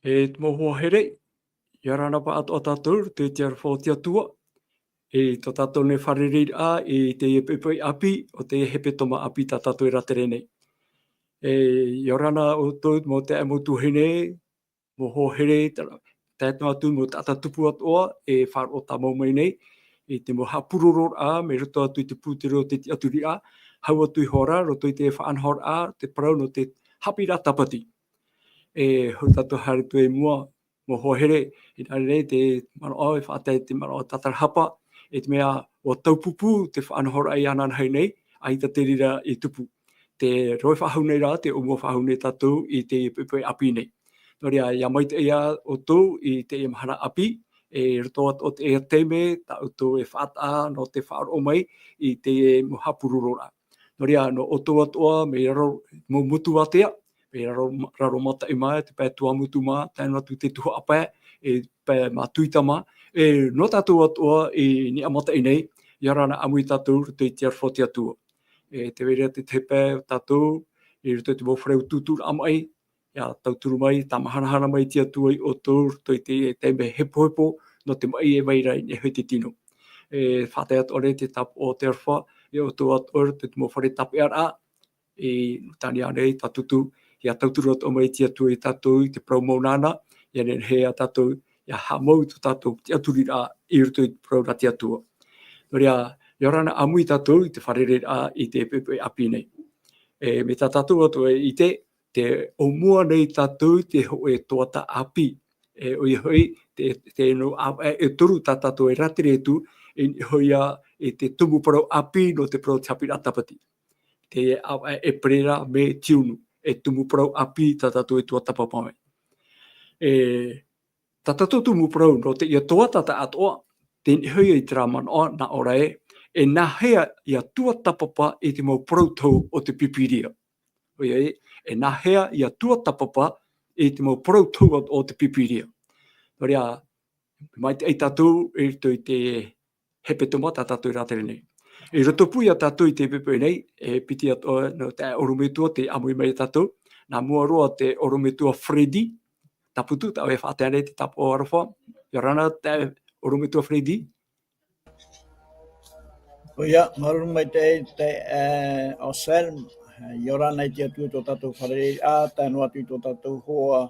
Te moho here, Yarana pa ato atatur, te te arwhōtia tua, to tato ne whariri a, te epepoi api, o te hepe toma api ta tato ratere nei. Yorana o tō mo te amotu hene, moho here, tētno atu mo tata tupu atoa, whar o ta maumai nei, te mo hapururor a, me roto atu te pūtero te aturi a, hau atu i hora, roto i te whaanhor a, te parau no te hapira tapati. Ho tato haritu e mua, moho here, i rei te mano o, whaatai te mano o tatarahapa, te mea o taupupu, te whaanhor ai anan hei nei, ai ta te rira i tupu. Te roi whahau nei rā, te umo whahau nei tatou i te pepe api nei. Noria, ia mai te ea o tō i te mahana api, roto o te ea teime, ta o tō e whaata no te whaar o mai i te muhapururora. Noria, no o tō atoa, me raro mo mutu atea, me raro mata i mai, te pē tua mutu mā, tēnā tu te tuha apē, pē mā tuita mā, no tātou atoa i ni amata i nei, i arana amui tātou, roto i te arwhoti atua. Te werea te tepe tātou, i roto te mōwhreu tūtur amai, ia tauturu mai, tā mahanahana mai tia tuai o tō, toi te teime hepo hepo, no te mai e mairai ne hui te tino. Whātai atu ore te tap o te arwha, i o tō atu ore te mōwhare tape ara, tāni anei, tā tutu, ia tauturu atu mai tia tuai tātou, te prau maunana, ia nen hea tātou, ia hamau tu tātou, te aturi rā, i roto i prau rati atua. Noria, iorana amui tātou, i te wharere rā, i te pepe api nei. Me tā tātou atu i te o mua nei tātou te ho e toata api. O i hoi, te no e toru tā tātou e ratere tu, i hoi a te tumu parau api no te parau tapira tapati. Te e prera me tiunu, e tumu parau api tā tātou e toata papame. Tā tātou tumu parau no te ia toata tā atoa, te hoi i te raman o na orae, e nahea ia tuata papa i te mau parau tau o te pipiria. E nahea ia tua tapapa i te mau parau tau o te pipiria. Noria, mai te ei tātou, i te hepe tuma tā tātou i rātere nei. I roto pui a tātou i te pepe nei, piti atoa no te orometua te amui mai tātou, nā mua roa te orometua Freddy, taputu, tā e whātea nei te tapu o arawha, i rana te orometua Freddy. Oia, maru mai te o Selm, Yorana i te atu tō tātou wharere a, tēnu atu tō tātou hoa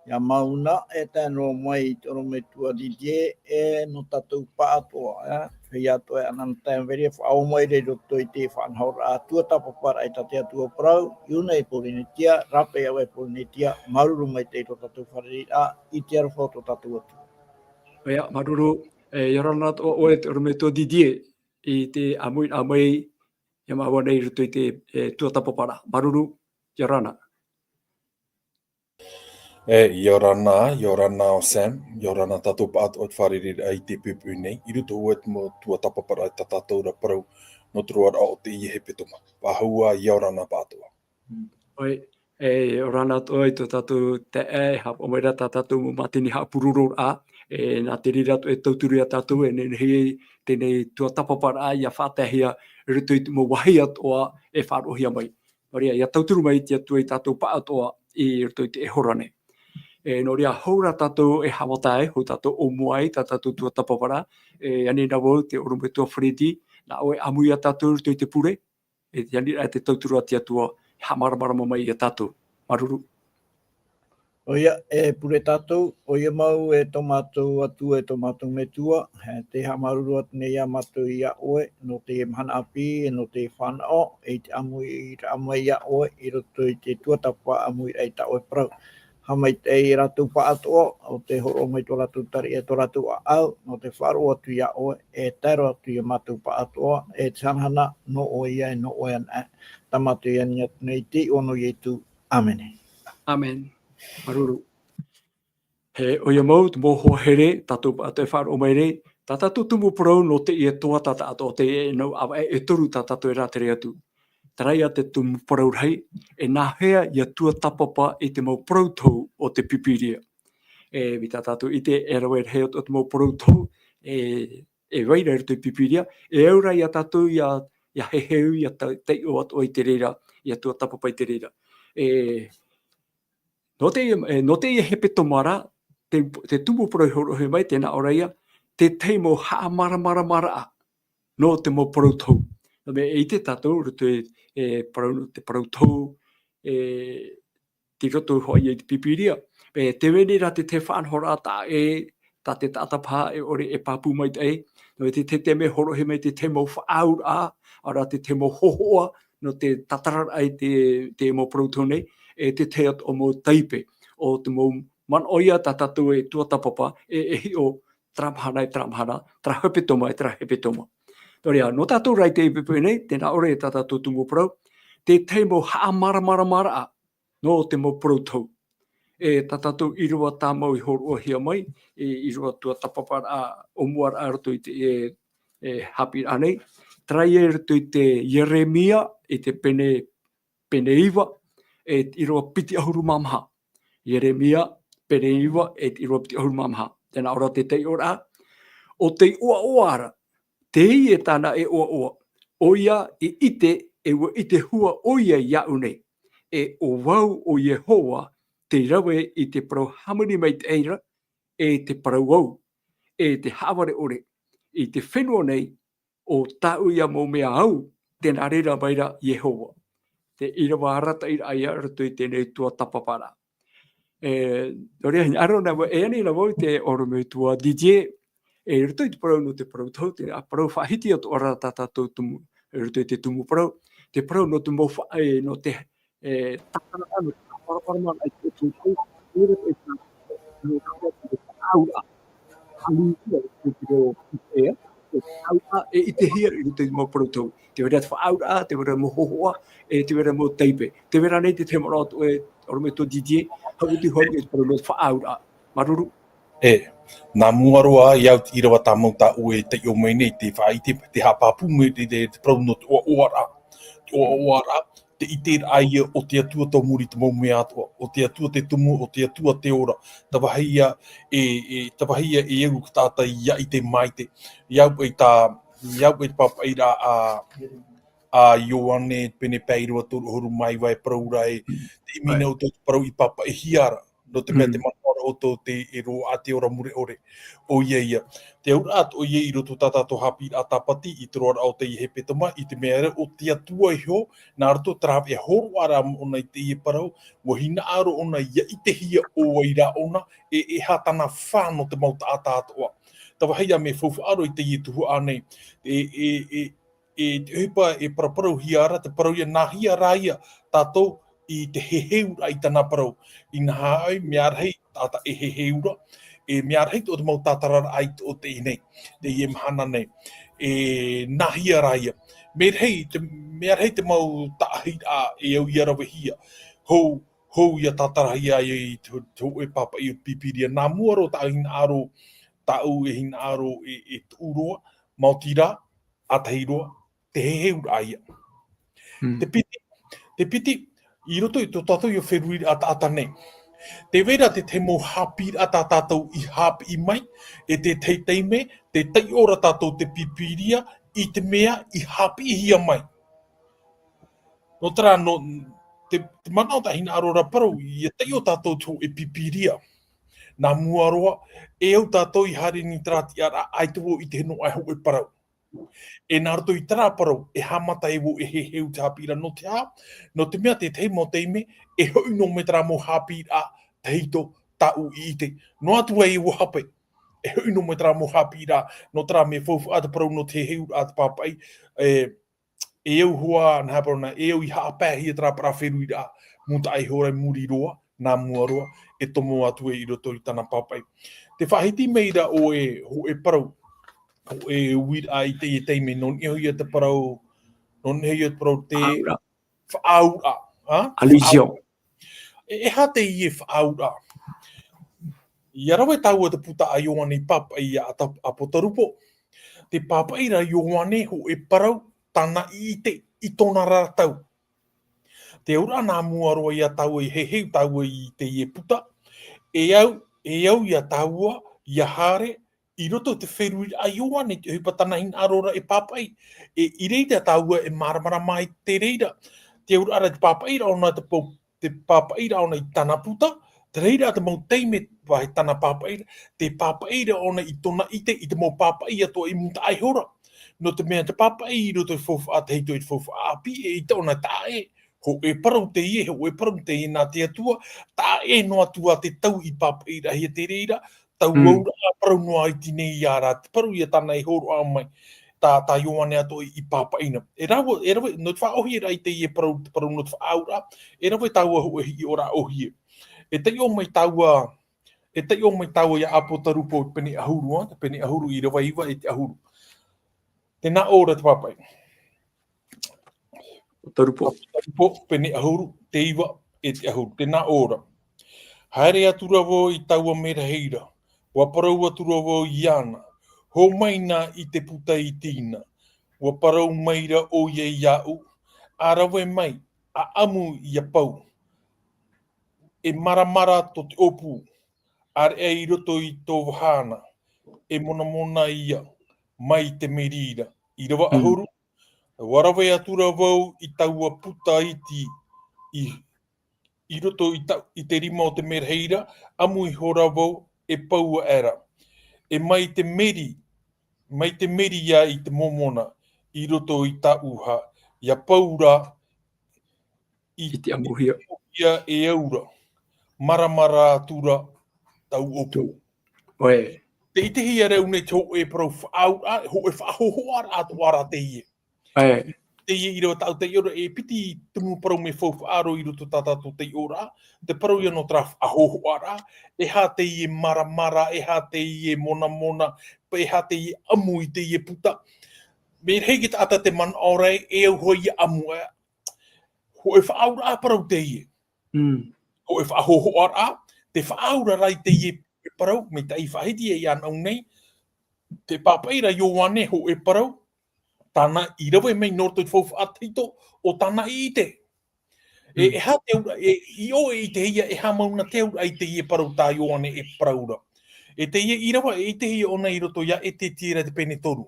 ia mauna, tēnu mai i tō metua Didier, no tātou pātoa, hei atu anan tēnu veri, whao mai rei roto i te whanhaur a tua tapapara i te atua prau, iuna i Polinetia, rape au e Polinetia, maruru mai te tō tātou wharere a, i te arawha tō tātou atu. Oia, maruru, Yorana o e tō metua Didier, i te amai, ia maua nei roto i te tuatapapara. Maruru, Yorana. Yorana o Sam, Yorana tātou paat o te whariri ai te pupu nei, i ruto o te mo tuatapapara i tātou ra parau no truara o te i hepe toma. Pahua Yorana pātua. Oi, Yorana toi tō tātou te hap o meira tā tātou mo matini hapururur a, nā te rira e tauturi a tātou, nen hei tēnei tuatapapara ia whātehia, ruto i te mo wahi atoa e wharohia mai. Noria, ia tauturu mai tia tui tātou pa atoa i ruto i te e horane. Noria, haura tātou e hamatai, ho tātou o muai, tātou tuatapapara, ane na wau te orometua Freddy, na oe amuia tātou ruto i te pure, yani te tauturu a tia tua, hamaramara mai i tātou. Maruru. Oia, pure tātou, oia mau e tomātou atu e tomātou metua, te hamaruru atu nei a mātou i a oe, no te mahana api, no te whanao, e te amui i te amui i a oe, i roto i te tuatapa amui i ta oe prau. Hamai te i ratu pa atoa, o te horo mai tō ratu tari e tō ratu a au, no te wharo atu i a oe, e tero atu i a mātou pa atoa, e te sanhana, no oe ia e no oe ana. Tamatu i ani atu nei ti, ono i tu. Amen. Amen. Maruru. He oia mau, te moho here, tātou pa atu e wharo mai rei, tā tātou tumu parau no te i e toa tata ato, te e nau awa e toru tā tātou e rātere atu. Tarai a te tumu parau rei, e nahea ia tua tapapa i te mau parau tau o te pipiria. Mi tā tātou i te e rawe hea o te mau parau tau, e waira i te pipiria, e aura ia tātou ia heheu, ia tei o ato i te reira, ia tua tapapa i te reira. no te hepe tomara, te tumu pro horo he mai, tēnā ora ia, te teimo haa mara, no te mo pro tau. No me e te tātou, ruto te pro tau, te roto hoi e te pipiria. Te wenera te whanhora ta ta te tātapā ore e pāpū mai te no te me horo he mai te mo whaaura, ara te mo hohoa, no te tatara ai te mo protone, te o mo taipe, o te mo man oia tātou e tuatapapa, hi o tramhana, trahepe toma. Toria, no tātou rai te ipepe nei, tēnā ore e tātou tumu prau, te mo haa mara, no te mo protau. Tātou irua tāmau i horo o hia mai, irua tua tapapara o muara aroto i te hapi anei. Trai e roto i te Yeremia, i te pene iwa, irua piti ahuru mamha. Yeremia, pene iwa, irua piti ahuru mamha. Tēnā ora te tei ora. O te ua oara, te i e tāna e ua. Oia i ite hua oia i aunei. O wau o Yehowa, te rawe i te parau hamani mai te eira, te parau au, te haware ore, i te whenua nei, o tau ia mō mea au, tēnā reira maira Yehowa. Te irawa arata ira aia, rato i tēnei tua tapapara. Norea hini aro na ani na wau te oromu tua DJ, rato i te parau no te parau tau, te parau whahiti o te ora tātou tumu, rato i te tumu parau, te parau no te mō whae, no te takana anu, paraman ai te tumu, aura, haluia, i te hia i te mō parau, te wera te whaura, te wera mō hohoa, te wera mō teipe, te wera nei te te mora o oromu tua DJ, hau te hoi e parau no te whaura, maruru. Nā muaroa iau te irawa tā mauta ue te o mai nei te whai te hapapu me te parau no te oara, te ite aia o te atua tau muri te maumea atua, o te atua te tumu, o te atua te ora, tawahia e euru ki tāta ia i te maite, iau e papaira a Ioane pene peirua tōru horu mai vai praura te imina o tō parau i papa e hiara, no te mea te manora o tō te ero a te ora mure ore. O ia. Te aura at o ia i roto tātātou hapi a tapati i te roara o te i he petama i te mea o te atua i ho, nā rato trawe e horo ara ona i te i parau, mo hina aro ona ia i te hia o ira ona, e hatana whāno te mauta a tātoa. Tawa heia me faufu aro i te i tuhu anei. Te hipa e paraparau hiara, te parau ia nā hia rāia tātou i te heheura i tana parau. I nā haai, mea rei tāta e heheura, mea rei o te mau tātarara ai o te inei, te i mhana nei. Nā hia rāia. Mea rei te mau tāhi a e au iarawe hia. Hou ia tātara hia i te e papa i o pipiria. Nā muaro tā hina aro, tāu e hina aro e uroa, mautira, atahiroa, te heheura aia. Te piti, i roto i tō tātou i o wherui ata nei. Te wera te mo hapi a tātou i hapi i mai, te teime, te tei ora tātou te pipiria, i te mea i hapi i hia mai. No tera, te mana o ta hina arora parau, i tei o tātou tō e pipiria. Nā muaroa, au tātou i hare ni trāti ara, ai tuo i te heno ai hau e parau. Nā rato i tara parau, e hamata e wo e heu te hapira no te hā, no te mea te teimo teime, e hoi no me tara mo hapira te hito tau i ite. No atua e wo hape, e hoi no me tara mo hapira, no tara me faufu ata parau no te heu ata papai, e au hua na haparona, e au i haapahi e tara para wherui a, muta ai hora muri roa, nā mua roa, e tomo atu e i roto i tana papai. Te whahiti meira o e parau, e wira i te teime, non iho ia te parau, non iho ia te parau te whaaura. Alisio. E ha te i e whaaura. I arawe tau te puta a Ioane papa i a potarupo. Te papa i ra Ioane ho e parau tana i te i tona rātau. Te ura nā muaroa i a tau i heheu tau i te i e puta. E au i a taua i a hare i roto te wherui a Ioane te hupatana in arora e papai. I reira taua e maramara mai te reira. Te ura ara te papai ra ona te papai ra ona i tana puta. Te reira te mau teime vai tana papaira, te papaira ona I tona ite I te mau papaia to I muta ai hora. No te mea te papai no te fofu a te hito I te fofu api I tona tae. Ho e parau te ie, ho e parau te ie nā te atua, tā e no atua te tau I papaira hia te reira, tau aura a parau noa I tine I ara, te parau ia tana I horo a mai, tā ioane ato I papaina. E rawa, no te whaohi rai te ie parau no te whaaura, e rawa tau ahu e hi ora ohie. E te o mai taua ia apotarupo pene ahuru, pene ahuru I rawa iwa e te ahuru. Tēnā ora te papai. Tarupo. Tarupo pene ahuru, te iwa e te ahuru. Tēnā ora. Haere atura wo I taua mera heira. Wa parau atura wo I ana. Ho maina I te puta I tīna. Wa parau maira o ye iau. Arawe mai, a amu I a pau. E maramara to te opu. Are e I roto I tō wahana. E mona mona ia. Mai te merira. I rawa ahuru. Warawe atura wau I taua puta iti I roto I te rima o te merheira, amu I hora wau e paua era. E mai te meri ia I te momona, I roto I ta uha, ia paura I te amuhia. Ia e aura, maramara atura tau opu. Oe. Te itehi a reu nei te ho e parau whaau, ho e whahohoara atu ara te ie. Oe. Te ie I rewa tau te ora e piti tumu parau me whau aro I roto tatato te ora, te parau ia no traf a hohoara, e ha te ie maramara, e ha te ie mona mona, e ha te ie amu I te ie puta. Me hegi ta ata te man aurei, e au hoi amu e. Ho e whaura parau te ie. Ho e whahohoara, te whaura rai te ie parau, me ta I whahiti e ian au nei, te papaira ioane ho e parau, tana I rawe mei norto I fofu atito o tana I te. E ha te ura, I o I te hia e ha mauna te ura I te ie parau tā ioane e paraura. E te ie I rawa e te hia ona I roto ia e te tira te pene toru.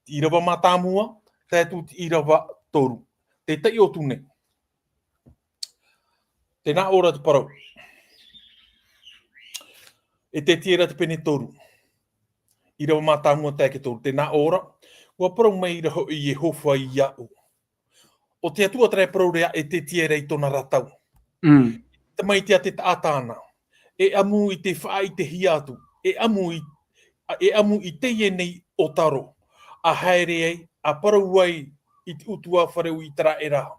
I rawa mātāmua, tētu I rawa toru. Te tai o tūne. Tēnā ora te parau. E te tira te pene toru. I rawa mātāmua tēke toru. Tēnā ora. Wa parau mai raho I e hofa I iau. O te atua trai parau rea e te tiere I tona ratau. Te mai te ate tātāna. E amu I te wha I te hiatu. E amu I te ie nei o taro. A haere ei, a parau ai I te utua whareu I tara e raha.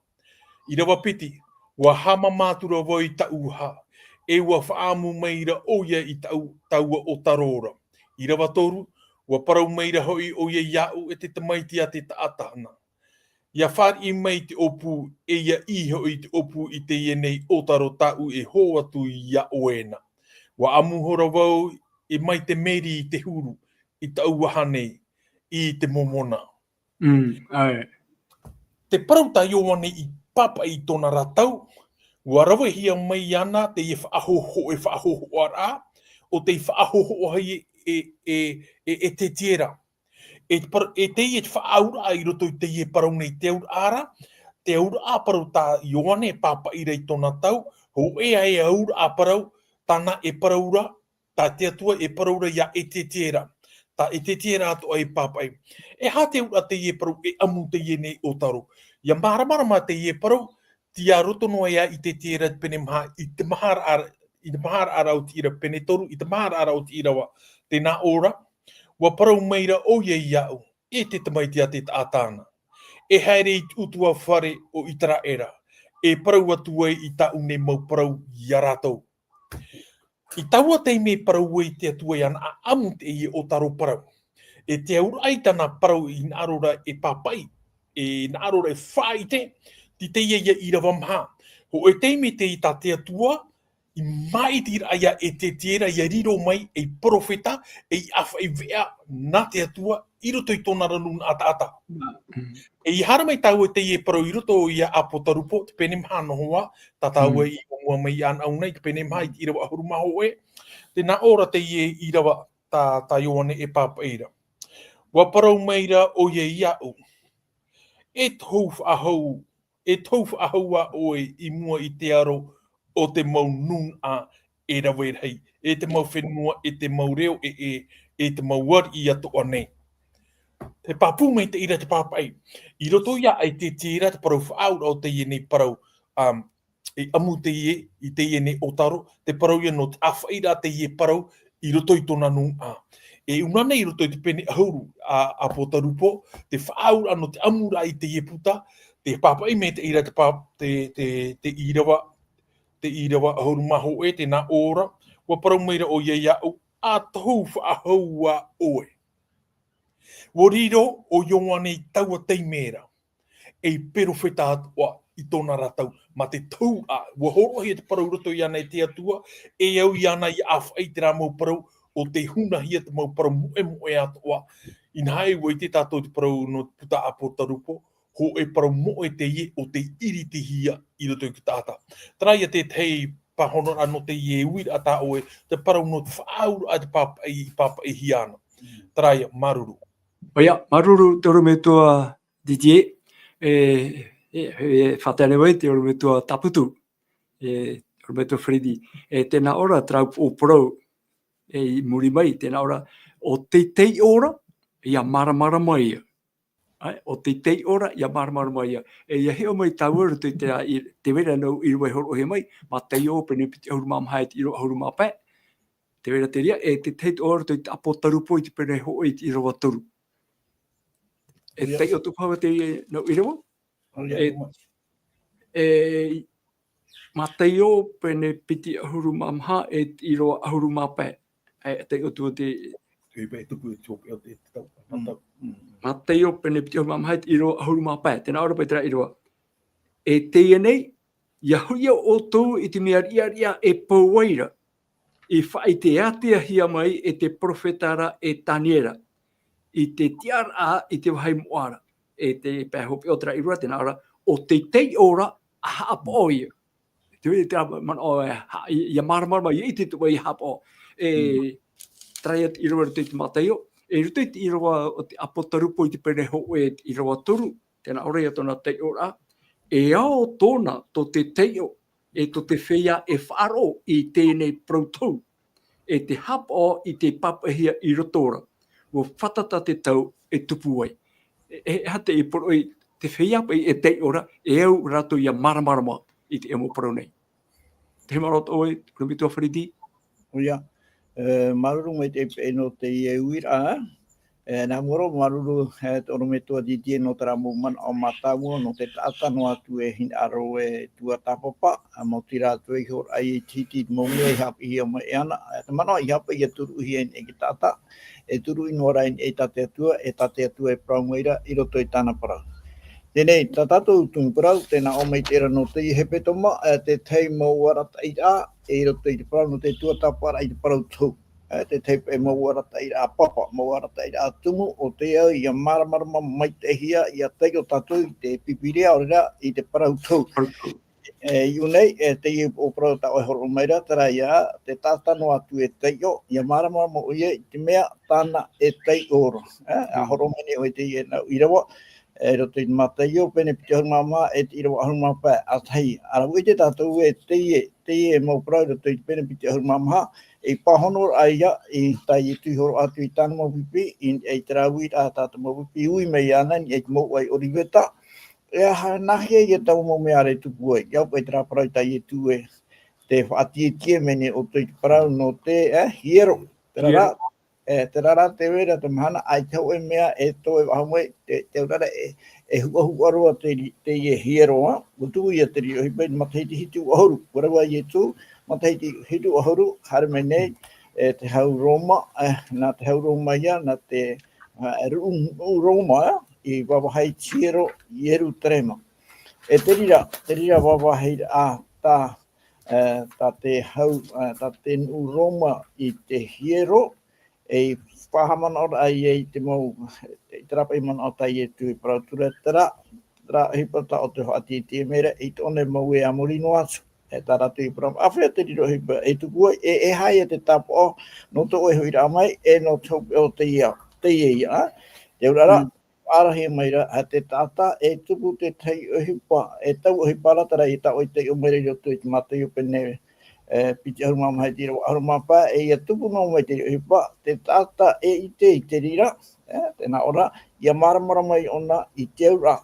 I rawa piti, wa hama mātura wai ta uha. E wa whaamu meira oia I taua o tarora. I rawa toru, wa parau meira hoi o ia iau e te tamaiti a te taatana. Ia whar I mei te opu e ia iho I te opu I te ienei o taro tau e ho atu I ia oena. Wa amuhora wau e mai te meri I te huru I tau wahane I te momona. Ai. Te parau ta ioane I papa I tona ratau, wa rawa hia mai ana te e whaahoho ara, o te whaahoho hai e te tira. E te ie whaaura I roto I te ie parau nei te aura ara, te aura a parau ta ioane papa I rei tona tau, ho e aura a parau, tana e paraura, ta te atua e paraura ia e te tira. Ta e te tira ato ai papai. E ha te ura te ie parau e amu te ie nei o taro. Ia maramara te ie parau, tia roto noa ia I te tira pene maha, I te mahara ara o tira pene toru, I te mahara ara o tira wa. Tēnā ora, wa parau meira o ia iau, e te tamaiti a te tātāna. E haere I utua whare o itara era. E parau atu ai I ta une mau parau I aratou. I taua te me parau I te atua I ana a amu te ie o taro parau. E te aura ai tana parau I nārora e papai, e nārora e whaite, ti te ia I rawa maha. Ho e teime te I ta te atua, I mai tira aia e te tira I riro mai e profeta, e I awha I vea nā te atua, I roto I tōna ranuna ata. E I hara mai tau e te ie parau I roto I a apotarupo, te pene maha no hoa, ta tau e I mua mai an au nei, te pene maha I rawa ahuru maho e, te nā ora te ie I rawa ta ioane e papa eira. Wa parau meira o ye iau. E tau ahau a oe I mua I te aro o te mau nun a e ra wei hei, e te mau whenua, e te mau reo, e te mau wari i atu ane. Te papu mai te ira te papai. I roto ia ai te tira te parau whaau o te iene parau i amu te i te iene o taro, te parau ia no te awhaira te ie parau i roto i tona nung a. E unane i roto i te pene ahuru a potarupo, te whaau ano te amura i te ie puta, te papai me te ira te irawa ahuru maho e te na ora, wa parau meira o ia iau, a tohu whaahau a oe. Wo riro o ionga nei taua teimera, e pero wheta atua i tōna ratau, ma te tau a, wo horo hia te parau roto i ana i te atua, e au i ana i awhai te rā mau parau, o te huna hia te mau parau moe atua, in hai wo i te tātou te parau no puta a Potarupo, ho e parau moe te ie o te iri te hia i roto i ki tāta. Trai a te tei pahono ano te ie uira a tā oe, te parau no te whaauru a te papa i hiana. Trai a maruru. Oia, maruru te oro me tua Didier, whatene wei te oro me tua Taputu, oro me tua Fredi, tēnā ora trau o porau, i muri mai, tēnā ora, o te ora, ia maramara mai ia. O te ora, ia maramara mai ia. Ia heo mai tauara te wera nau i rua horo he mai, ma te o pene piti ahuru mamahai i rua ahuru mapai, te wera te ria, te te ora te apotarupo i te pene ho i rua toru. E te o tu pawa te no irawa. Ma te o pene piti ahuru mamha e iro ahuru mape. Te o tu te... Ma te o pene piti ahuru mamha e iro ahuru mape. Tēnā ora pētera irawa. E te nei, ia huia o tō i te mea ria e pauaira. I whai te atea hia mai e te profetara e taniera. I te tiara i te wahai moara. E te pēhopi o tera irua tēnā ora, o te ora a hapo ia. Te wei te man o ia marama i te tuwa i hapo. Trai at irua te mateo. E ruto i te irua o te apotarupo i te pere ho e irua toru. Tēnā ora ia tōna te ora. E ao tōna to te teo e to te whea e wharo i tēnei prautou. E te hapo i te papahia i rotora. Wo whatata te tau e tupu ai. E hate i poro i te whiapa i e te ora, e au rato ia maramarama i te emo poro nei. Te marot oe, rumi tua whariti? Oia, maruru me te no te ie uira, nā moro maruru toro me tua ditie no tera mouman o matamua no te tātano atu e hin aro e tua tapapa, a mo tira atu e hor ai e titi mounga i hapa i ama e ana, te mana i hapa i a turu hi e ki tata, e turu inora e tate atua e praungaira i roto i tāna parau. Tēnei, tā tātou tūmparau, tēnā o mei tēra no te i he petoma, te tei mauara taira, e roto i te parau no te tua tapara i te parau tū. Te tei e mauara taira a papa, mauara taira a tumu, o te au i a maramarama mai te hia, i a tei o tātou i te pipirea o rea i te parau tū. Iu nei, te i o parau ta oi horo meira, tera ia, te tātano atu e tei o, i a maramarama o ia, i te mea tāna e tei oro. A horo mene o te i e nau irawa, e roto i matai o pene piti ahuru mama e te irawa ahuru mama a tahi. Ara ui te tātou e teie e mau prau roto i pene piti ahuru mama e pahonor aia i tai e tui horo atu i tāna maupipi e te rāwit a tātou maupipi ui mei ana ni e te mau ai oriveta. E aha nahia i e tau mau mea re tupu ai. Iau pai te rāparau tai e tu e te whaatie tie mene o tui parau no te hiero. Te rara te wera te mahana ai tau e mea e tō e wahamwe te rara e hua roa te i e hieroa. Utu i a te rio hipai mataiti hitu ahoru. Warawa i e tū, mataiti hitu ahoru, hare mai nei, te hau Roma, nā te hau Roma ia, nā te Roma i wawahai tiero i eru trema. E te rira wawahai a tā te hau, tā te Roma i te hiero, e whahamana ora ai e te mau, te rapa i mana o tai e tui parautura tera hipata o te hoati te mera, i te one mau e amorino atu, e tā ratu i parau. Awhia te riro hipa, e tukua, e hai e te tapo o, no to e huira mai, e no taupe o te ia, te urara, arahi maira, a te tata, e tupu te tei o hipa, e tau o hipa ratara i ta o te o meira i roto i te matai o pene, piti aruma mai te aruma pa ia tupu no mai te pa te tata i te rira tēnā ora ia maramara mai ona i te ura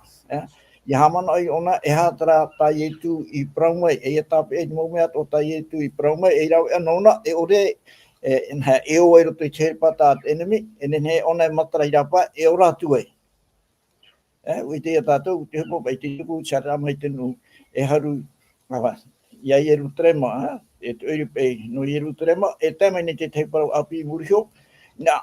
ia hamana ai ona hatara ta yetu i praumai ia tape e mo atu ta yetu i praumai e rau anona e ore e o ero te che pata enemy ene ona matara i rapa e ora tuai ui te tatou te hopo pai te tuku chara mai te nu e haru ia ieru trema e te uri pei no ieru trema e tamai ne te teiparo api murihio na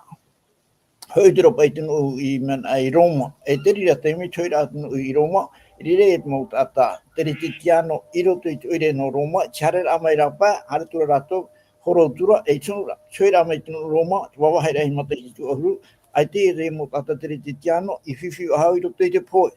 hoitero pai te nu i man ai Roma e te rira te mi choira nu i Roma rire e mo tata te ritiano iroto i te ure no Roma chare amai rapa haratura rato horotura e chunura choira mai te nu Roma wawa haira hi mata i tu ahuru ai te re mo tata te ritiano i fifi ahau iroto i te poi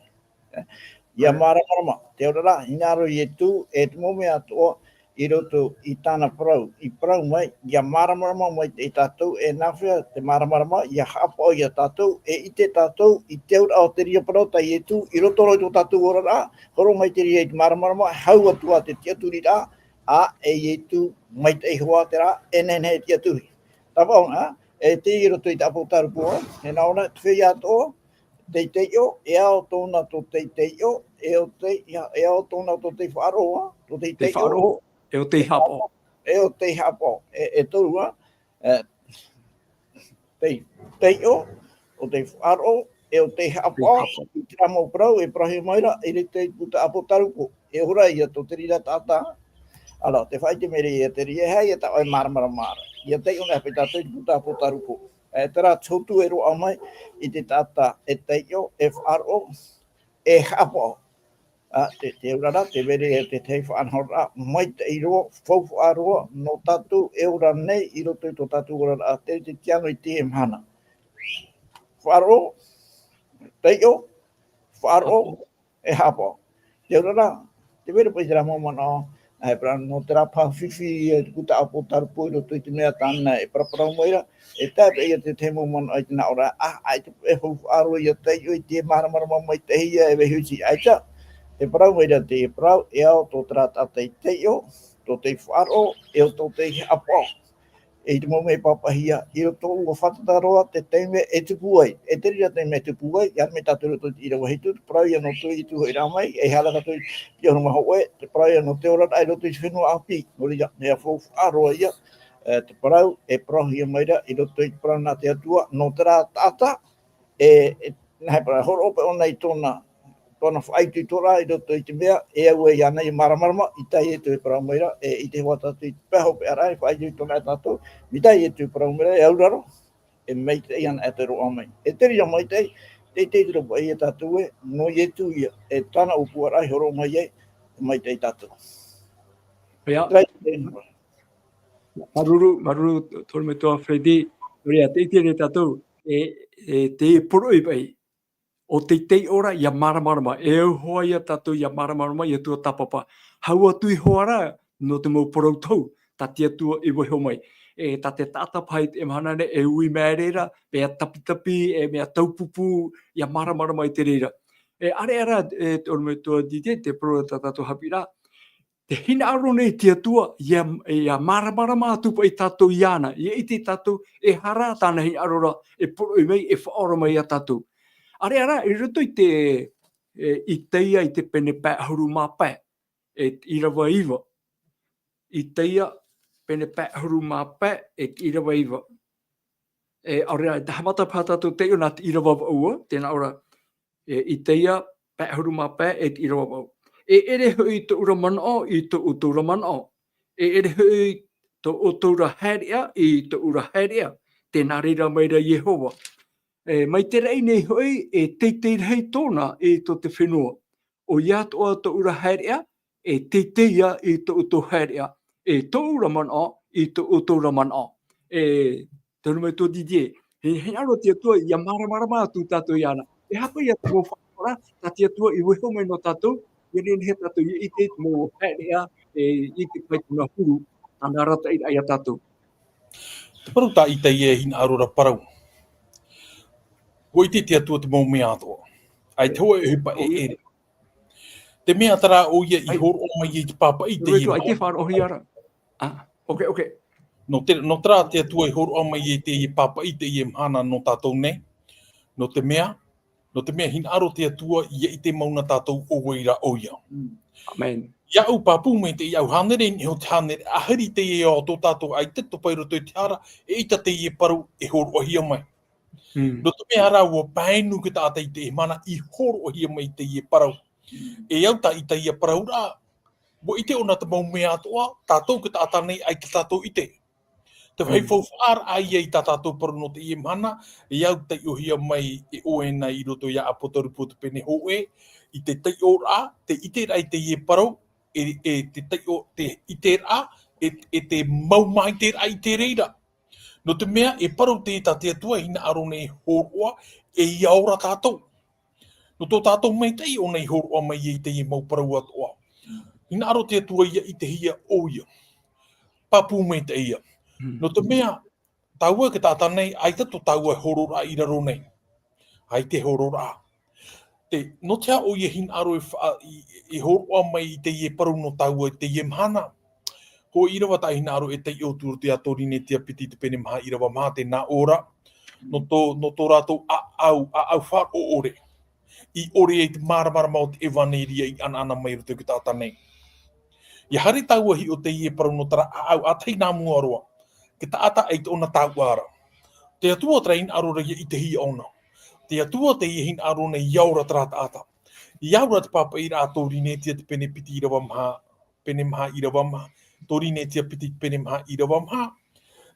ia marama te ora hinaro i tu e te mome ato i roto i tāna prau i prau mai ia marama mai te tātou e nawhia te marama ia hapa ia tātou e i te tātou i te ura o te ria prau tai e tu i roto roi tō tātou ora rā horo mai te ria i te marama hau atua te tiaturi rā a e tu mai te hoa te rā e nene he tiaturi tāpau e te i roto i te apotaru pua he naona te whi ato teiteo e ao tōna tō teiteo e ao tōna tō te wharoa tō teiteo e o te hapo e o te hapo e tōrua teiteo o te wharo e o te hapo i te ramo prau e prahi maira e te puta apotaruko e hora ia tō te rira tata ala te whai te mere e te ria hei e ta oi maramara ia te ona pe tātou i puta apotaruko e tera tōtu e roa mai i te tata e teio e wharo e hapo te urara te vere e te tei whanhora mai te iroa faufu aroa no tatu e ura nei i roto i tō tatu urara te tiano i te mhana wharo teio wharo e hapo te urara te vere pai te ramo mana ai pra no te rapa fifi e kuta apo tarpo i roto i te mea tāna e praparau moira e tāpe ia te temo mana ai te na ora ai te e faufu aroa i a teio i te maramara mai te hia e vehusi aita te parau moira te parau e ao tō trata te teio tō te wharo e o tō te apo e te mome papahia i o tō ua whatataroa te teime e te puai e te rira teime e te puai i ame tātou roto i rawa hitu te parau ia no tō i tu hoi ramai e halaka tō i ahunga hoe te parau ia no te ora ai roto i te whenua api no ria nea fōu wharoa ia te parau e parau ia maira i roto i te parau nā te atua no te rā tata nai parau horo ope ona i tōna whaitu tora i roto i te mea, e au e ana i maramarama, i tai e tu e paraumeira, e i te hoa tatu i te peho pe arai, whaitu tona e tātou, mi tai e tu e paraumeira, e auraro, e mei te iana e te roa mai. E te ria mai tei, te ropa i e tātou e, no i e tu ia, e tāna upu arai horo mai e, mai tei tātou. Pea, maruru, tōru me toa Fredi, rea te iti re tātou, e te poro i pai, o te ora ia maramarama, e au hoa ia tātou ia maramarama ia tua tapapa. Hau atu i hoara no te mau porau tau, ta tia tua i weho mai. E ta te tātapai e mahanane e ui mērera, mea tapitapi, e mea taupupu, ia maramarama i te reira. E are te orme tua dite, te porau tātou hapira, te hina aro nei tia tua, ia maramarama atupa i tātou iana, ia i te tātou e hara tāna hina arora, e porau i mei, e whaora mai a tātou. Ara, i roto i te i teia i te pene pē ahuru mā pē, e irawa iwa. I teia pene pē ahuru mā pē, e irawa iwa. E area, te hamata pātātou teio nā te irawa ua, tēnā ora, i teia pē ahuru mā pē, e irawa ua. E ere hui te ura manao i te utura manao. E ere hui te utura haria i te ura haria, tēnā reira meira Yehova. Mai te rei nei hoi e teitei hei tōna i tō te whenua. O ia toa tō ura haerea, e teiteia i tō uto haerea. E tō ura manao i tō uto ura manao. Tōna mai tō didie. He aro tia tua i a maramarama tū tātou i ana. E hapa ia tō whakora, tā tia tua i weho mai no tātou, i rin he tātou i te mō haerea, i te pai tūna huru, tāna rata i a tātou. Te paru tā i te ie hina arora parau. Ko i te tua te mau mea atoa. Ai te hoa e hupa e ere. Te mea tara o ia i horo o mai i te papa i te hina. Ai te whārohi ara. Okay. No tra te atua horo o mai e te i papa i te i mhana no tātou nei. No te mea hin aro te atua i te mauna tātou o weira oia. Amen. Ia au papu me te iau hanere ni ho te hanere ahiri te e o tō tātou ai te topai roto i te ara e ita te i paru e horo o hia mai. No te mea rau o painu ki tātai te e mana i horo o hia mai te i parau. E au ta i te i parau rā. Wo ite ona te mau mea atoa, tātou ki tātai nei ai ki tātou ite. Te whai whauwhaar ai ei tā tātou paru no te i mana, e au te i ohia mai e oena i roto ia apotarupu te pene hoe, i te tei o rā, te ite rai te i parau, e te tei o te ite rā, e te mau mai te rai te reira. No te mea, e parau te ta te atua hina aro nei horoa, e i aora tātou. No tō tātou mai tei o nei horoa mai i te i mau parau atoa. Hina aro te atua ia i te hia oia. Papu mai te ia. No te mea, taua ki tātā nei, ai tato taua horora i raro nei. Ai te horora. No te o ia hin aro e horoa mai i te ie paru no taua te ie mhana. Ko i rawa ta hin aro e te i o tūru te atori ne te apiti te pene maha i rawa maha te nā ora. No tō rātou au whā o ore. I ore e te maramara mau te evaneria i ana mai roto ki tātā nei. I hari taua hi o te ie paru no tara au a tei nā mua roa. Ki taata ai te ona tāuara. Te atua tra hin aro rea i te hi ona. Te atua te i hin aro nei iaura tra taata. Iaura te papa i rā tōri ne tia te pene piti i rawa maha, pene maha i rawa maha, tōri ne tia piti pene maha i rawa maha.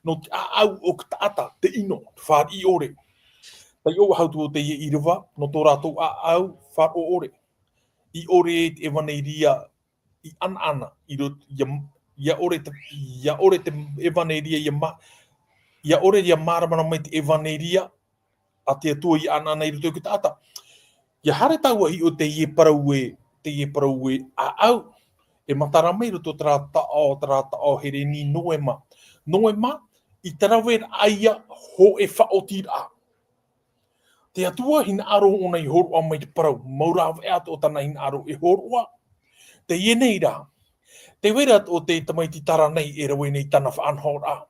No te au o ki taata, te ino, te whār i ore. Tai o hautu o te i rawa, no tō rātou au, whār o ore. I ore e te evaneiria i ana, i rot, ia ore te evaneria ia ore ia maramana mai te evaneria a te atua i ana i roto ki tāta. Ia hare taua hi o te ie parau e a au e matara mai roto trata o here ni noema. Noema i tarawer aia ho e whaotira. Te atua hin aro ona i horoa mai te parau. Maurawa e ato o tana hin aro e horoa. Te ie nei rā. Te wera o te tamaiti tara nei e rawe nei tana whaanhora.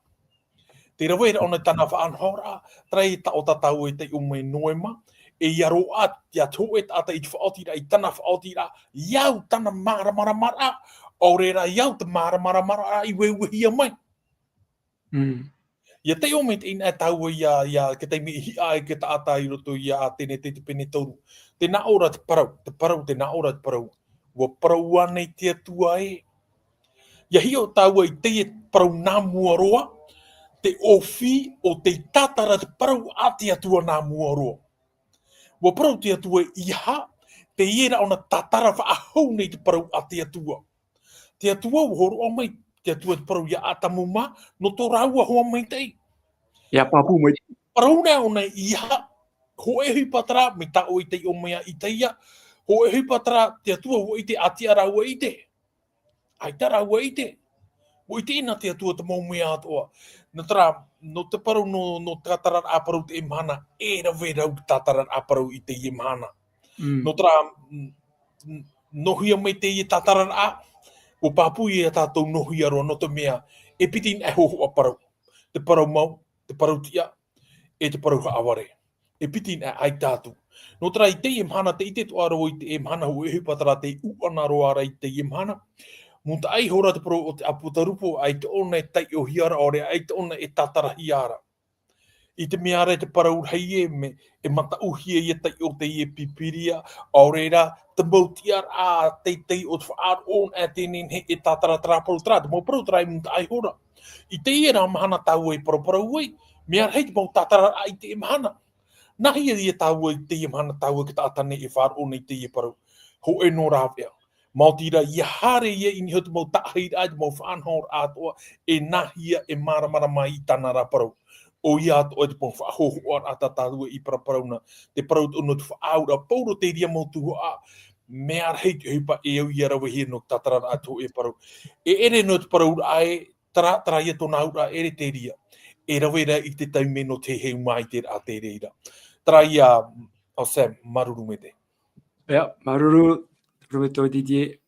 Te rawe o nei tana whaanhora, trai ta o tatau e te umei noema, e iaro at, ia tō e tata i te whaotira, i tana whaotira, iau tana maramara, o reira iau te maramara i weuhia mai. Ia te ome te ina e tau ia ke te mi hi ai ke tata i roto ia tene te pene toru. Te na ora te parau te na ora te parau. Wa parau anei te atua e. Ia hi o taua i te parau nā mua roa, te ofi o te tatara te parau a te atua nā mua roa. Wa parau te atua iha, te iera ona tatara wha ahau nei te parau a te atua. Te atua uhoro o mai, te atua te parau ia atamuma, no tō rāua hoa mai tei. Ia papu mai. Parau nā ona iha, ho e hui patara, me ta o i te o mea i teia, ho e hui patara, te atua ho i te atia rāua i te. Ai tā rāua i te. O i tēnā te atua te mau mea atoa. No te parau no tātaran āparau te emhana, e rawe rau tātaran āparau i te emhana. No nohia mai te i tātaran ā, o pāpui e tātou nohia roa, no te mea, e pitin e hoho a parau. Te parau mau, te parau tia, e te parau haaware. E pitin e ai tātou. No i te emhana, te ite toa roa i te emhana, ho e hupatara te uana roa ara i te emhana, Munta ai hora te pro o te aputarupo ai te ona e tai o hiara ore ai te ona e tatara hiara. I te mea re te parau hei e mata uhia i tai o te i pipiria o reira te mautiar a tei o te whaar on e tēnen he e tatara traparu tra, te mau parau trai munta ai hora. I te i era mahana tau e parau ei, mea hei te mau tatara ai te mahana. Nahi e tau e te mahana tau e ki tātane e whaar on e te i parau. Ho e no rāwea. Mautira i hare ia i ni hotu mau tahira ai mau whanhor atoa e nahia e maramara mai i tana raparau. O ia atoa te pong whahohoar a tatarua i paraparauna. Te parau ono te whaaura pauro te ria mau tuho a mea hei te hupa e au i arawa hir no tatara atoa e parau. E ere no te paraura ai tara ia tona aura ere te ria. E rawera i te taume no te heu mai te a te reira. Tara ia o Sam, maruru me te. Ia, maruru. Roberto Didier,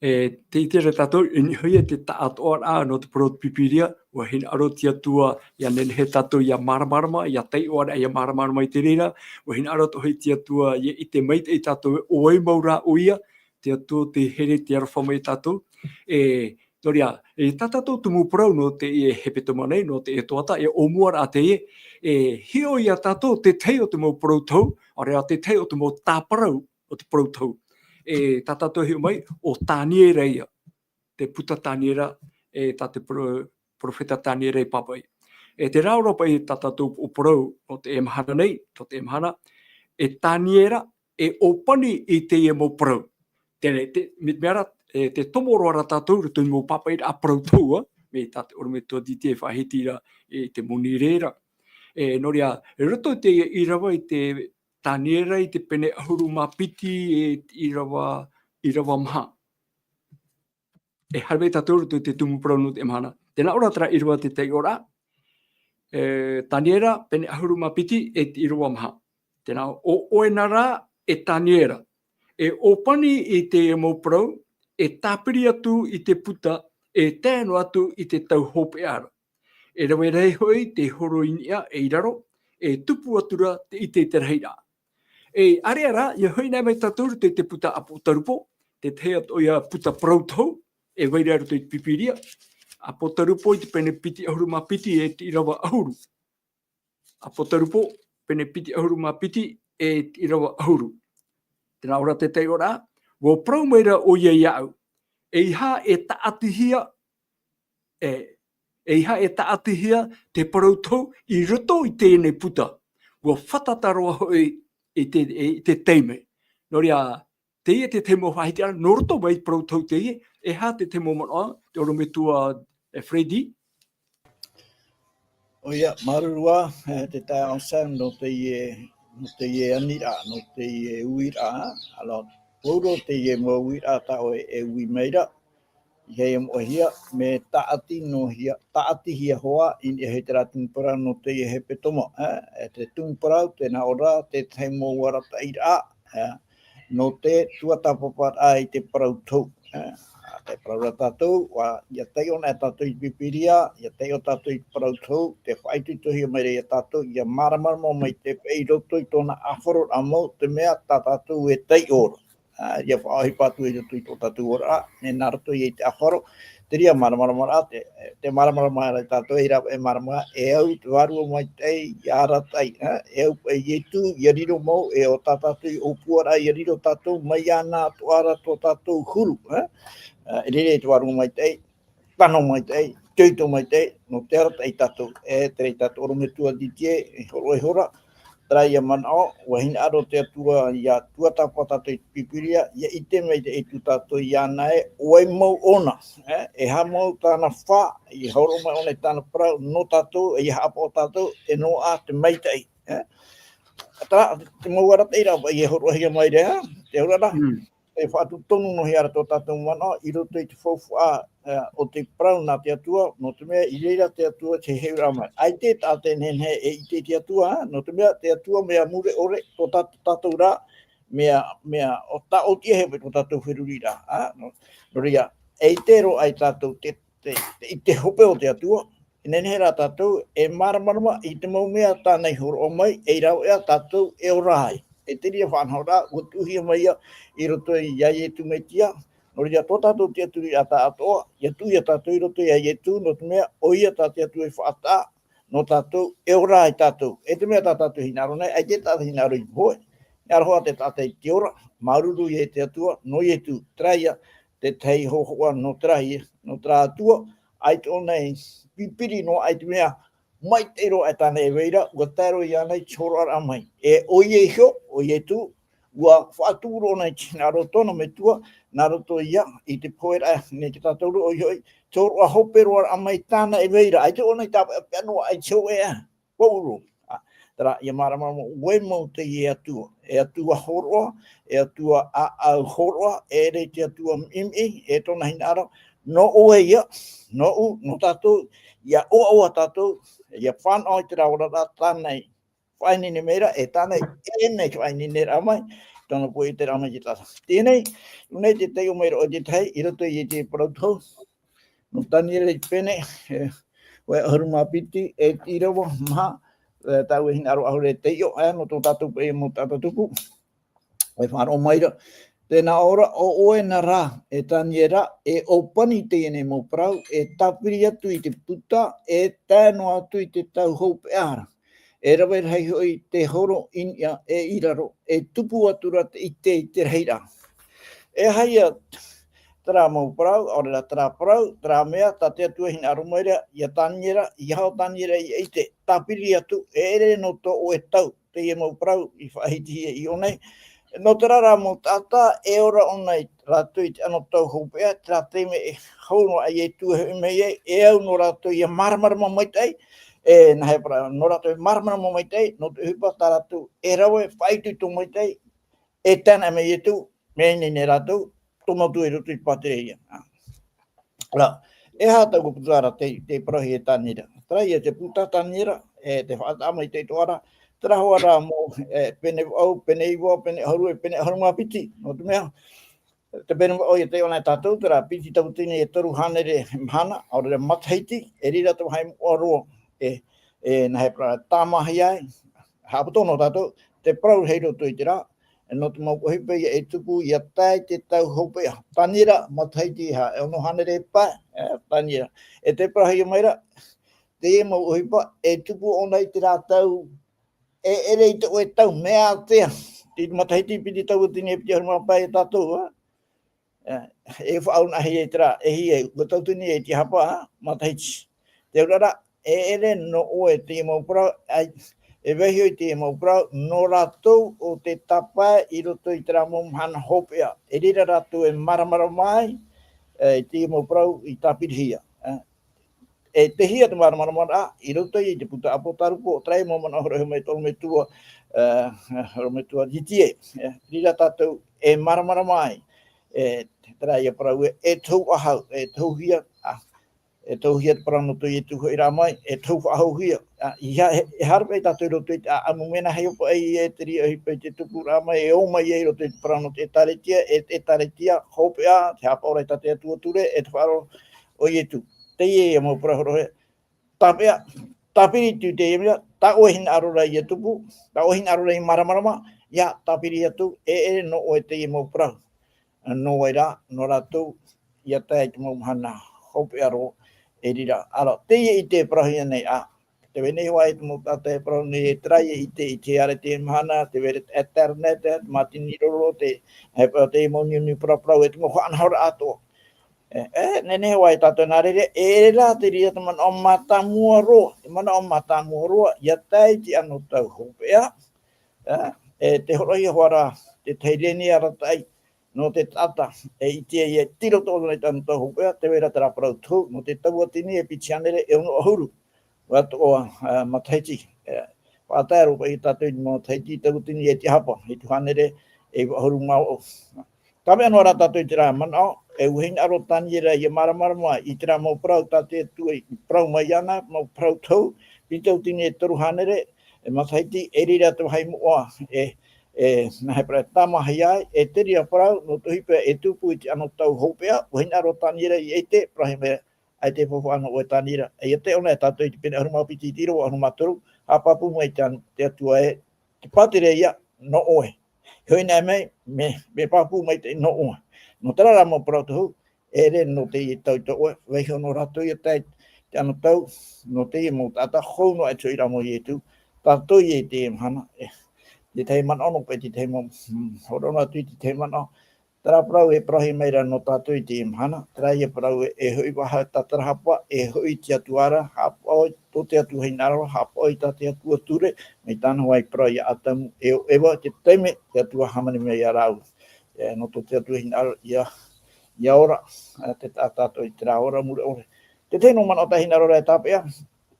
te te tatou in hui te taat or a no te pro pipiria wa hin aro tia tua ya nen he tatou ya marmarma ya tai or ya marmarma i te rira wa hin aro to tia tua ye i te mai te tatou oi maura uia te tu te here te arfa mai tatou toria tatatou tumu pro no te hepeto manei no te toata omuar a te hio ia tatou te teo te mo pro tau ora te teo te mo taparau o te pro tau tatatou hiu mai o Taniera ia, te puta Taniera, ta te profeta Taniera i papai. Te rauro pai tatatou o porau o te emahana nei, to te emahana, Taniera opani i te mo porau. Meara, te tomoroara tatou, rutu mo papai a porau taua, me tate orme tua di te whahitira te munirera. Noria, ruto te irawa i te Taniera i te pene ahuru mapiti irawa maha. Harvei tatur te tumu pronu te mana. Tena ora tra irawa te te ora. Taniera pene ahuru mapiti irawa maha. Tena o oenara Taniera. Opani i te mo pro, tapiri atu i te puta, tēno atu i te tau hope ara. Rawe rei hoi te horo inia iraro, tupu atura i te terheira. Areara, ia hoi nei mai tatur te puta apo tarupo, te hea toia puta prautou, waire aru te pipiria, apo tarupo i te pene piti ahuru mapiti te irawa ahuru. Apo tarupo, pene piti ahuru mapiti te irawa ahuru. Tena ora te te ora, wo prau meira o ia iau, iha taatihia, iha taatihia te prautou i roto i tēnei puta, wo whatataroa hoi te teime. Noria, te ia te te mo whahitia, no roto mai prautou te ia, ha te mo manoa, te oro me tua Freddy. Oia, marurua, te tai ansam no te ie anira, no te ie uira, ala, poro te ie mo uira tau ui meira, ia mo hia, me taati no hia, taati hia hoa, in e he te ratunpura no te ie he petomo, te tunpurau, te na ora, te te mo warata ira, no te tuatapapat ai te parautou, te parau tatou, wa ia teo na tatou i pipiria, ia teo tatou i parautou, te whaitutohi mai rea tatou, ia maramaramo mai te peiroto i tōna awharo amo, te mea tatou e tei ora. Ia whaahi patu e roto i tō tatou ora, ne narato i te awharo, te ria maramarama, te maramarama tatou e rapa e maramara, e au te warua mai tei, i ara tai, e au e ietu, i riro mau, e o tatou i opuara, i riro tatou, mai ana to ara tō tatou huru, e rire te waru mai tei, tano mai tei, teuto mai tei, no te ara tei tatou, te rei tatou orometua di tie, e horo e hora, trai ia manao, wa hina aro te atua, ia tuatapa tatou i pipiria, ia ite mei te etu tatou i anae, oe mau ona, e ha mau tāna wha, i horo mai ona i tāna parau, no tatou, e hapo tatou, e no a te mei tei, Ata, te mau ara teira, i e horo hia mai rea, te hora e whaatu tonu no hiara tō tātou mana, i roto i te whauwha o te parau nā te atua, no te mea i reira te atua te heura mai. Ai te tāte nenhe e i te atua, no te mea te atua mea mure ore tō tātou rā, mea o tā o tia hewe tō tātou whiruri rā. No ria, e te ro ai tātou i te hope o te atua, nenhe rā tātou e maramarama i te mau mea tānei horo o mai, e rau ea tātou e o rāi. E te ria whanau rā, o tuhia mai i roto i iai e tu me tia, no ria tō tātou tia turi a tā atoa, ia tu ia tātou i roto i iai e tu, no te mea o ia tā tia tu e whaata, no tātou e ora i tātou. E te mea tā tātou hinaro nei, ai te tātou hinaro i poe, ia roa te tātou i te ora, maruru i e te atua, no i e tu traia, te tei hohoa no trai, no tra atua, ai tō nei pipiri no ai te mea, mai teiro e tāne e weira, ua tēro i anei choro ara mai. E o i e hio, o i e tu, ua whaaturo nei tina rotono me tua, nā roto ia, i te poera, ne te tātoru o ioi, choro a hopero ara mai tāna e weira, ai te o nei tāpa e piano ai chau ea, wauro. Tara, ia maramama, ue mau te i e atua horoa, e atua a horoa, e rei te atua imi, e tona hinara, no o e ia, no tātou, ia oa tātou, ia whanau te raura rā tānei whainine mera, e tānei e nei whainine rā mai, Tano po i te rama i tata. Tēnei, unei te tei o meira o te tei, i roto i te parautou. No tani rei pene, wai ahuruma piti, e tirawa, maha, tau e hina aro ahure te io, no tō tātou pe mo tātou tupu. Wai whāro maira. Tēnā ora o oe na rā, e tani e rā, e opani tēnei mo parau, e tapiri atu i te puta, e tēno atu i te tau houpe ara. E rawe rei hoi te horo inia e iraro, e tupu atura i te reira. E haia tara mo parau, ora la tara parau, tara mea, ta te atua hina arumaira, ia taniera, i hao taniera i eite, tapiri atu, e ere no to o e tau, te ia mo parau, i whahiti i onei. No te rara mo tata, e ora onei, rātu i te ano tau hopea, tera teime e hauno ai e tuhe mei e au no rātu i a maramarama maitei, e na he para, no rātu i maramarama maitei, no te hupa tā rātu, e rawe whaitu tō maitei, e tēnā mei e tu, mei ne rātu, tō tu e rutu i patereia. Rā, e hātau ko putara te parahi e tānira. Trai e te puta tānira, e te whaatama i te toara, tera hoa rā mō pene au, pene iwa, pene haru, pene harunga piti, no te mea. Te pene au i te ona tātou, tera piti tau tini e toru hanere mhana, aurere mathaiti, e rira tau hai mua roa, na he pra tāmahi ai, hapato no tātou, te prau heiro tu i te rā, no te mau hipe e tupu i a tai te tau hopea. Tanira, mathaiti ha, e ono hanere pa, tanira. E te prahi o meira, te e mau hipa, e tupu ona i te rā tau, e ere i te oe tau, mea tea. Te mathaiti piti tau tini e piti harunga pai e tātou, e whauna hi e te rā, e hi e, tau tini e te hapa, mathaiti. Te urara, e ere no oe te mau prau, e wehi o te mau prau, no rātou o te tapa i roto i te rā mōmhana hopea. E rira rātou e maramara mai, te mau prau i tapirihia. E te hia te maramara, i roto i te puta apotarupo, o trai mōmana hora me tolu me tua, jitie. Rira tātou e maramara mai, te trai a prau e tau ahau, e tau hia, e tau hia te parano tu i tuho i rā mai, e tau whaahau hia. E harpe tātou roto i te amumena hei opo e te ria hipa i te tupu rā mai, e o mai e roto i te parano te taretia, e taretia, hopea, te hapa ora i tate atua ture, e te wharo o i tu. Te ie e mau parahoro he. Tāpea, tāpiri tu te iemia, tā ohin arora i e tupu, tā ohin arora i maramarama, ia tāpiri atu, e ere no oe te ie mau parahu. No oe rā, no rātou, ia tai te mau hana, hopea ro, e rira. Ara, te ie i te parahu nei a. Te wene hoa e te mau tātai e parahu nei e trai i te are te mahana, te were ethernet, matini roro, te mau niuni parahu e te mau whaanhaura atoa. Nene hoa e tātou nā rere, e rā te ria te mana o matamua roa, te mana o matamua roa, ia tai te ano tau hopea, te horoi hoa rā, te teireni ara tai, no te tata, e i te e tiro tōna i tāna tau hopea, te wera te raparau tū, no te tauatini e piti anere e ono ahuru, wato o mataiti, wātaiaro pa i tātou i mataiti, tauatini e te hapa, i tu hanere e ahuru mau. Tāme anō rā tātou i te rā mana o, e uhin aro taniera i maramarama, i te rā mau prau tātou e tua i prau mai ana, mau prau tau, i tautini e toru hanere, e mataiti, e rira tau hai mua, na he prae tamahi ai, e te ria prau, no tuhipe e tupu i te ano tau hopea, uhin aro taniera i eite, prahi me ai te popo ano o e taniera. E te ona e tātou i te pene aruma piti tiro, aruma toru, hapapu mai te atua e, te patere ia, no oe. Hoi nei mei, me papu mai te no oe. No tera rā mo prautu, e re no te i tau tau oe, weiho no rātou i te ano tau, no te i mo tata houno e tui ramo i tu, tātou i te mhana, te tei mana ono pe te tei mo, horona tui te tei mana, tera prau e prahi meira no tātou i te mhana, tera i prau e hui waha tatara hapa, e hui te atuara, hapa oi, tō te atu hei naro, hapa oi ta te atua ture, mei tāna wai prau i atamu, e wa te teime, te atua hamani mei a rau. No tō te atu hei naro, ia ora, te tātou i te rā ora mure ore. Te teino mana o ta hei naro rai tāpea,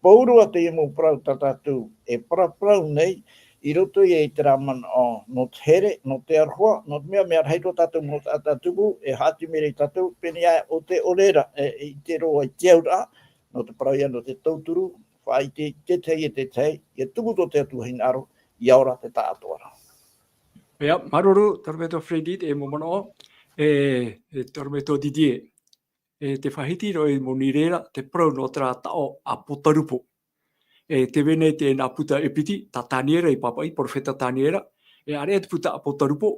paurua te imu prau tātou, e prau nei, i roto i e te rā mana o no te here, no te arhoa, no te mea heito tātou mo tātupu, e hati mere i tātou, peni ai o te orera, i te roa i te aura, no te prau ia no te tauturu, whai te tei e te tei, i tuku tō te atu hei naro, i aura te tātoara. Ia, maruru, Tormeto Fredit, momono, Tormeto Didier. Te whahiti roi monirera, te pro no tra tao a potarupo. Te vene te nā puta epiti, ta taniera I papai, profeta taniera, are te puta a potarupo,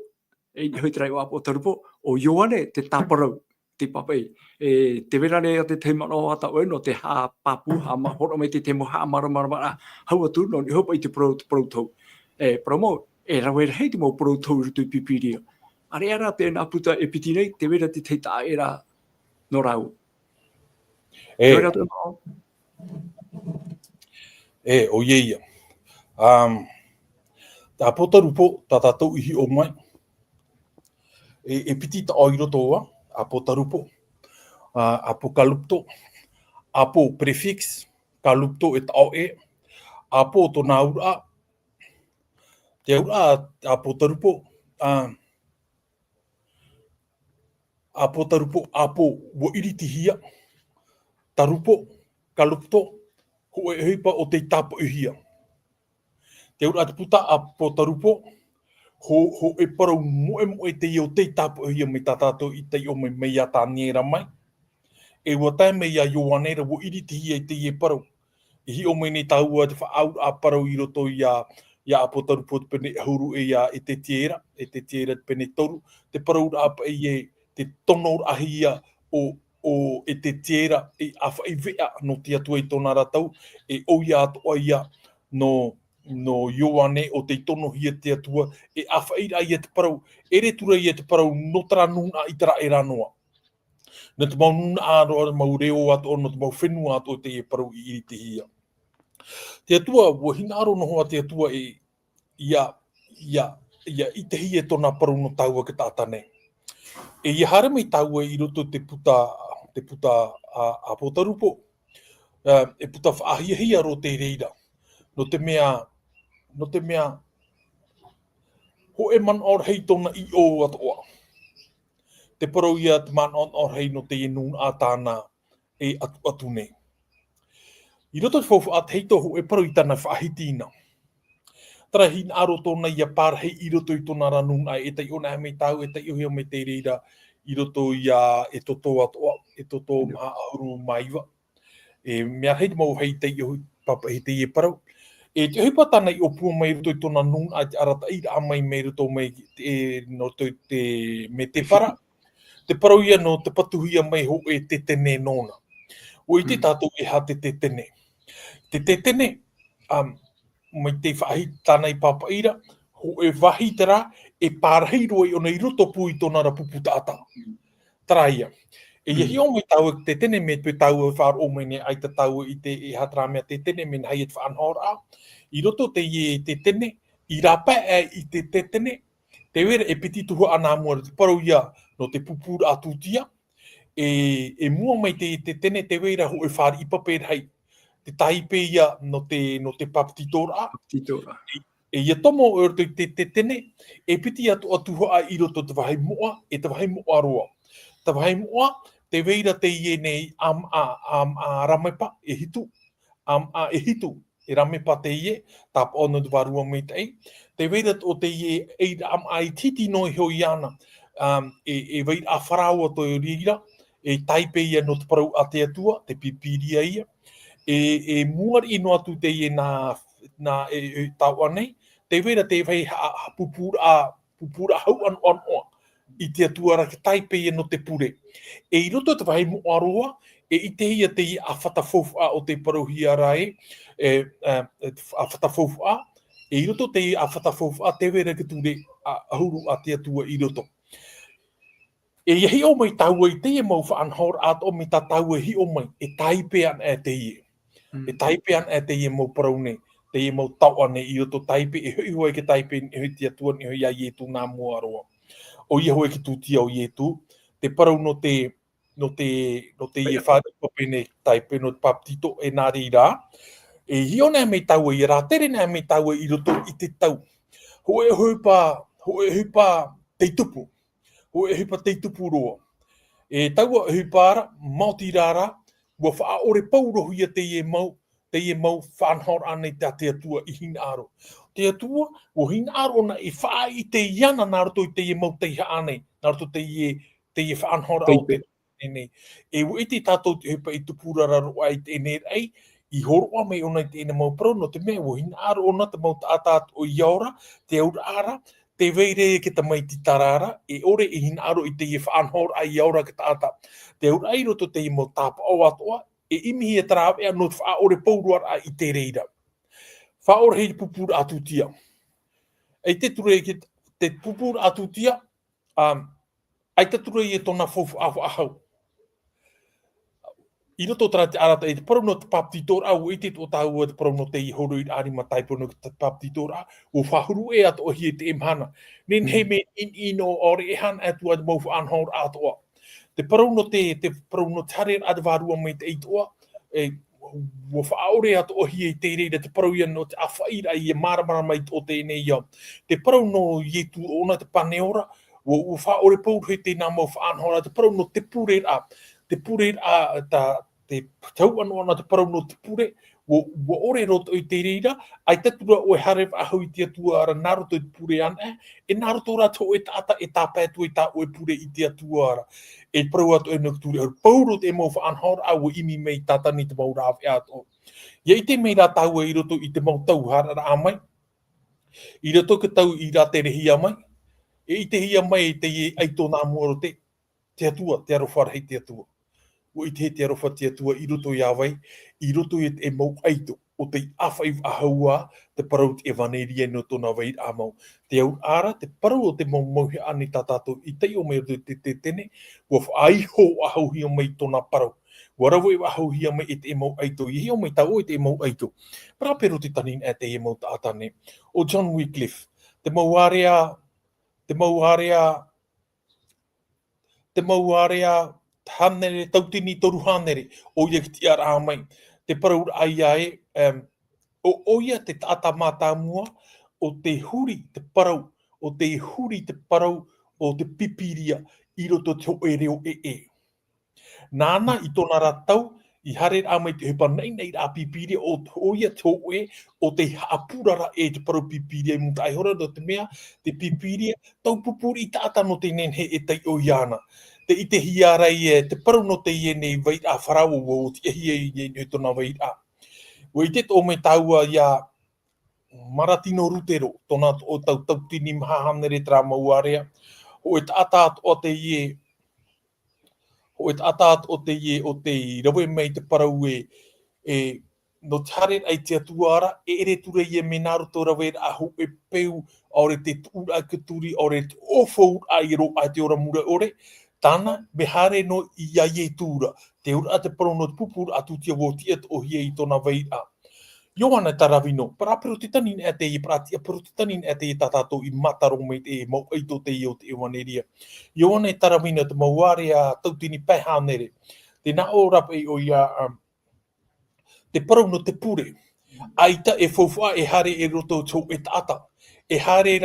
I hoi trai o a potarupo, o Ioane te taparau, te papai. Te verane te te mano ata oe no te ha papu, ha mahoro me te moha mara, hau atu, no ni hopa I te pro tau. Promo, rawe hei te mo pro tau rutu pipiria. Are ara te nā puta epiti nei, te vera te ta era no rau. O ia. Tā potarupo, tā tātou ihi o mai. E piti ta oiro toa, a potarupo, apokalupto, apo prefix, kalupto et au e, apo to nā ura, te ura a potarupo, a potarupo, apo wo iritihia, tarupo, kalupto, ho e hipa o te tapo ihia. Te ura te puta a potarupo, ho e parau moe te i o te tapo ihia me tātātou I te o me mea tā nera mai. E ua tae mea Ioanera wo iritihia I te i e parau. I o me ne tāua te whaau a parau I roto I a potarupo te pene huru e te tiera te pene toru. Te parau a pa te tono ahia o e te tiera e a whaivea no te atua I tōna ratau. E o ia atoa ia no Ioane o te tono hia te atua. E a whaira ia te parau. Ere tura ia te parau no tara nuna I tara e ranoa. Na te mau nuna aroa mau reo ato no te mau whenua ato te e parau I iri te hia. Te atua, ua hina aro noho a te atua ia I te hia tōna parau no taua ki tātane. E ia hara mei taua I roto te puta a potarupo. E puta whaahia ro te reira. No te mea ho e man or hei tōna I o atoa. Te parau ia te man or hei no te enun a tāna e atu nei. I roto te whauwha at hei tohu e parau I tāna whaahitina. Tara hina aro tōna ia pārhei I roto I tōna ranun ai e tai ona me tau e tai ohia me te reira I roto ia e toto atoa, e toto maha ahuru maiwa. E mea hei mau hei tai ohi papa hei te ie parau. E te hipa tāna I opua mai roto I tōna nun ai te arata I ra mai me roto mai no te me te para. Te parau ia no te patuhia mai ho e te tene nona. O I te tātou e ha te tene. Te tene, mai te whaahi tāna I papaira, ho e wahi tera e pārhei roi o nei roto pui tōna rapupu tāta. Traia. E iahi o mai tau te tene me te tau e whaar o mai ne ai te tau I te e hatra mea te tene me hai et whaanhora. I roto te ie te tene, I rapa I te tene, te wera e piti tuhu ana mua te parau ia no te pupura atutia. E mua mai te tene te wera ho e whaar I paperhai. Te taipe ia no te paptitora. E ia tomo o te tene, e piti atu hoa I roto te wahai moa, e te wahai moa roa. Te wahai moa, te weira te ie nei a ramepa e hitu. E hitu, e ramepa te ie, tap ono te warua me tei. Te weira o te ie, e I titi no I hoi ana, e weira a wharaua to I rira, e taipe ia no te parau a te atua, te pipiria ia. E muari ino atu te ie na tau anei, te vera te whai pupura hau an oa I te atua raki taipe ia no te pure. E I roto te whai mo aroa, e I te ia te ia a whatawhowha o te parohia rai, a whatawhowha, e I roto te ia a whatawhowha te vera ki ture a huru a te atua I roto. E ia hi o mai taua I te ia mau whaanhor at o me ta taua hi o mai, e taipe an e te ia. E taipe an e te ia mau parau nei, te ia mau tau ane I roto taipe, e hui hoi ke taipe I hui te atua ni hui a ietu nā mua aroa. O ia hoi ki tūtia o ietu, te parau no te ia whāti papene taipe no te paptito e nā rira. E hio nea mei taua I rā, tere nea mei taua I roto I te tau. Ho e hupa teitupu. Ho e hupa teitupu roa. E taua e hupa ara, mauti rara, ua wha ore paurohu ia te ie mau whanhor anei te atua I hina aro. te atua, o hina aro na i wha i te iana nā roto i te i mau te haane, nā roto te i whaanhora au te nei. E wo iti tātou te hepa i te pūrara roa i te nei rei, i horoa me ona i te ina mau parau, no te mea, wo hina aro ona te mau tātāt o iaora, te aura ara, te veire e ke ta mai ti tarara, e ore i hina aro i te i whaanhora a iaora ke tātā. Te aura ai roto te i mau tāpa o atoa, e imihi e tarawe a no te wha ore pauruara i te reira. Wha ore hei pupura atutia. Ei te ture te pupura atutia, ai te ture i e tona fofu ahau. I roto tara te arata e te parau no te paptitora au i te o tāua te parau no te i horu i ari ma taipo no te paptitora o whahuru e ato o hi e te emhana. Nen he me in o ore e han atua te maufu anhaur atoa. Te parau no te parau no te hare advarua me te eitoa, e o whaore ato o hi e te reira te parau ia no te awhaira i e maramara mai o te nei ia. Te parau no i e tu ona te paneora, o whaore pauru he te nā mau whaanhora, te parau no te pure a, te pure a te tau anu ana te parau no te pure, o ore roto i te reira, ai tatura o e hare ahau i te atua ara nā roto i te pure ana, e nā roto rato e tāta e tāpē atu e tā o e pure i te atua ara. E parau atu e nukuture, au pauro te mau whaanhora au imi mei tātani te mau rāwhi ato. Ia i te mei rā tau i roto i te mau tau hara amai, i roto ke tau i rā te rehi amai, e i te hi amai e te aito nā muaro te atua, te arowhara hei te atua. O i te arofa te atua i roto i awai, i roto i te mau aito, o te awhai ahaua, te parau te evaneria no tōna wai amau. Te au ara, te parau o te mau mauhi ani tātātou, i tei o mea te tene, o aiho ahauhi o mei tōna parau. Warawe ahauhi o mei te mau aito, i hi o mei tau o te mau aito. Parapero te tanin e te mau tātane. O John Wycliffe, te mau area, hanere, tautini toru hanere, o ia ki te ara mai. Te parau ai ai, o oia te tata mātāmua, o te huri te parau, o te pipiria, i roto te o e reo e. Nāna i tōna ratau, i hare amai te hepa nei rā pipiria, o oia te o e, o te hapurara e te parau pipiria, i muta aihora do te mea, te pipiria, tau pupuri i tāta no te nenhe e tei o iana. Te i te hiarai e, te parau no te i nei vai a wharau o te ehi e i tōna vai a. O i te tō me taua ia Maratino Rutero, tōna o tau tautini mahahanere tra mauarea, o e tātāt o te i o te rawe mei te parau no te hare ai te atuara, e ere ture i e menaro tō rawe ahu e peu ore te tūra ke turi, ore te ofo ai ro ai te ora mura ore, tāna me hare no i a ie tūra, te ura te parau no te pupura atu tia wo tiet o hia i tōna wei a. Ioana tarawino, parapero te tanin e te i pratia, pero te tanin e te i tatato i mataro mei te mau eito te i o te ewaneria. Ioana tarawino te mauare a tautini pēhanere, te na o rapa i o ia te parau no te pure. Aita e fofua e hare e roto tō e tata. E hare